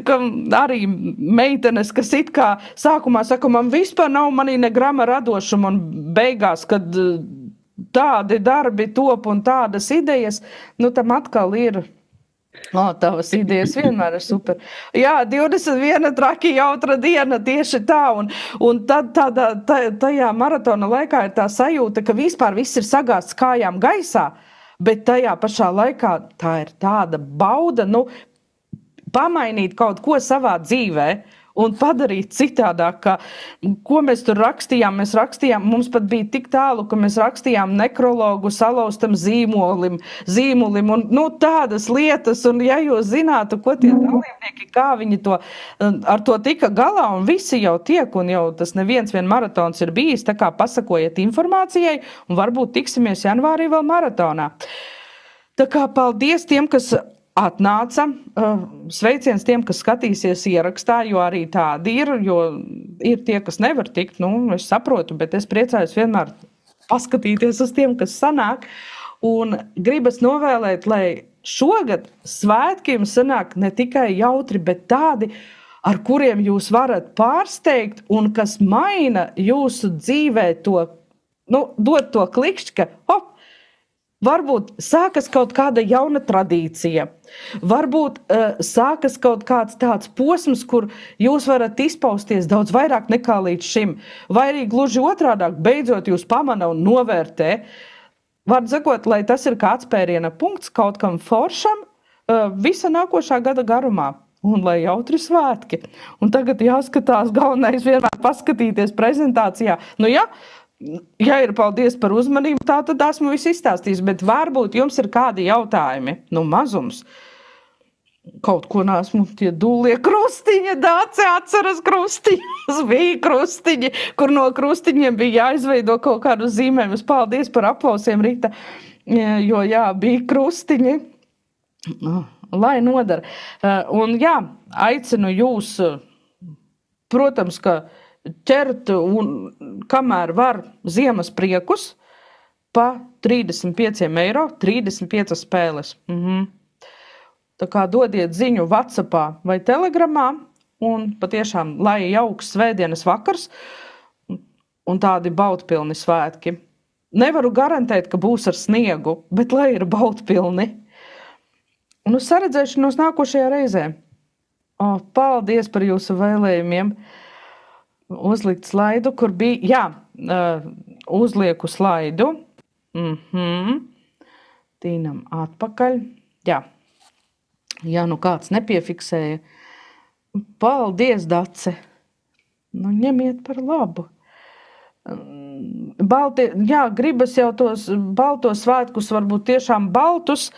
ka arī meitenes, kas it kā sākumā saka, man vispār nav manī ne grama radošuma, un beigās, kad tādi darbi top un tādas idejas, tam atkal ir, tavas idejas vienmēr ir super. 21 traki jautra diena, tieši tā, un tad tajā maratona laikā ir tā sajūta, ka vispār viss ir sagāsts kājām gaisā, bet tajā pašā laikā tā ir tāda bauda, pamainīt kaut ko savā dzīvē, un padarīt citādāk, ka, ko mēs tur rakstījām. Mēs rakstījām, mums pat bija tik tālu, ka mēs rakstījām nekrologu salauztam zīmulim, un tādas lietas, un ja jūs zinātu, ko tie dalībnieki, kā viņi ar to tika galā, un visi jau tiek, un jau tas neviens vien maratons ir bijis, tā kā pasakojiet informācijai, un varbūt tiksimies janvārī vēl maratonā. Tā kā paldies tiem, kas atnāca, sveiciens tiem, kas skatīsies ierakstā, jo arī tādi ir, jo ir tie, kas nevar tikt, es saprotu, bet es priecājos vienmēr paskatīties uz tiem, kas sanāk, un gribas novēlēt, lai šogad svētki jums sanāk ne tikai jautri, bet tādi, ar kuriem jūs varat pārsteigt, un kas maina jūsu dzīvē to, dod to klikšķi, ka, varbūt sākas kaut kāda jauna tradīcija, varbūt sākas kaut kāds tāds posms, kur jūs varat izpausties daudz vairāk nekā līdz šim, vai arī gluži otrādāk, beidzot jūs pamana un novērtē. Var sakot, lai tas ir kā atspēriena punkts kaut kam foršam visa nākošā gada garumā. Un lai jautri svētki. Un tagad jāskatās, galvenais vienmēr paskatīties prezentācijā. Ja ir paldies par uzmanību, tā tad esmu visu izstāstījis, bet varbūt jums ir kādi jautājumi, mazums. Kaut ko neesmu, tie dūlie krustiņi, Dāce atceras krustiņus, bija krustiņi, kur no krustiņiem bija jāizveido kaut kādu zīmējumus. Paldies par aplausiem, Rita, jo bija krustiņi, lai nodara. Un aicinu jūs, protams, ka ķert un kamēr var ziemas priekus pa 35 eiro, 35 spēles. Tā kā dodiet ziņu WhatsAppā vai Telegramā un patiešām, lai jauks svētdienas vakars un tādi baudpilni svētki. Nevaru garantēt, ka būs ar sniegu, bet lai ir baudpilni. Un uz saredzēšanos nākošajā reizē. Paldies par jūsu vēlējumiem. Uzlikt slaidu, kur bija, uzlieku slaidu. Tīnam atpakaļ. Ja kāds nepiefiksēja. Paldies, Dace. Ņemiet par labu. Gribas jau tos baltos svētkus, varbūt tiešām baltus,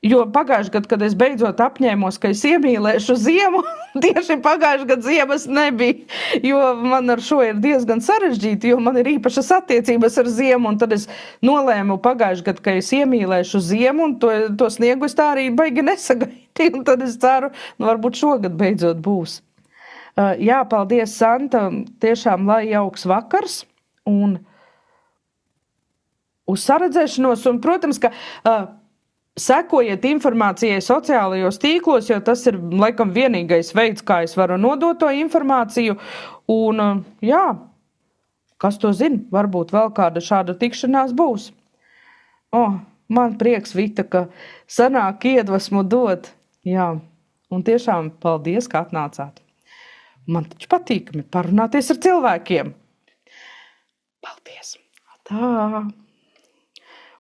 jo pagājuši gadu, kad es beidzot apņēmos, ka es iemīlēšu ziemu, tieši pagājuši gadu ziemas nebija, jo man ar šo ir diezgan sarežģīti, jo man ir īpašas attiecības ar ziemu, un tad es nolēmu pagājuši gadu, ka es iemīlēšu ziemu, un to sniegu es tā arī baigi nesagaidīju, un tad es ceru, varbūt šogad beidzot būs. Paldies, Santa, tiešām lai jauks vakars, un uz saredzēšanos, un, protams, ka sekojiet informācijai sociālajos tīklos, jo tas ir, laikam, vienīgais veids, kā es varu nodot to informāciju. Un, kas to zina, varbūt vēl kāda šāda tikšanās būs. Man prieks, Vita, ka sanāk iedvesmu dot. Un tiešām paldies, ka atnācāt. Man taču patīkami parunāties ar cilvēkiem. Paldies! Tā!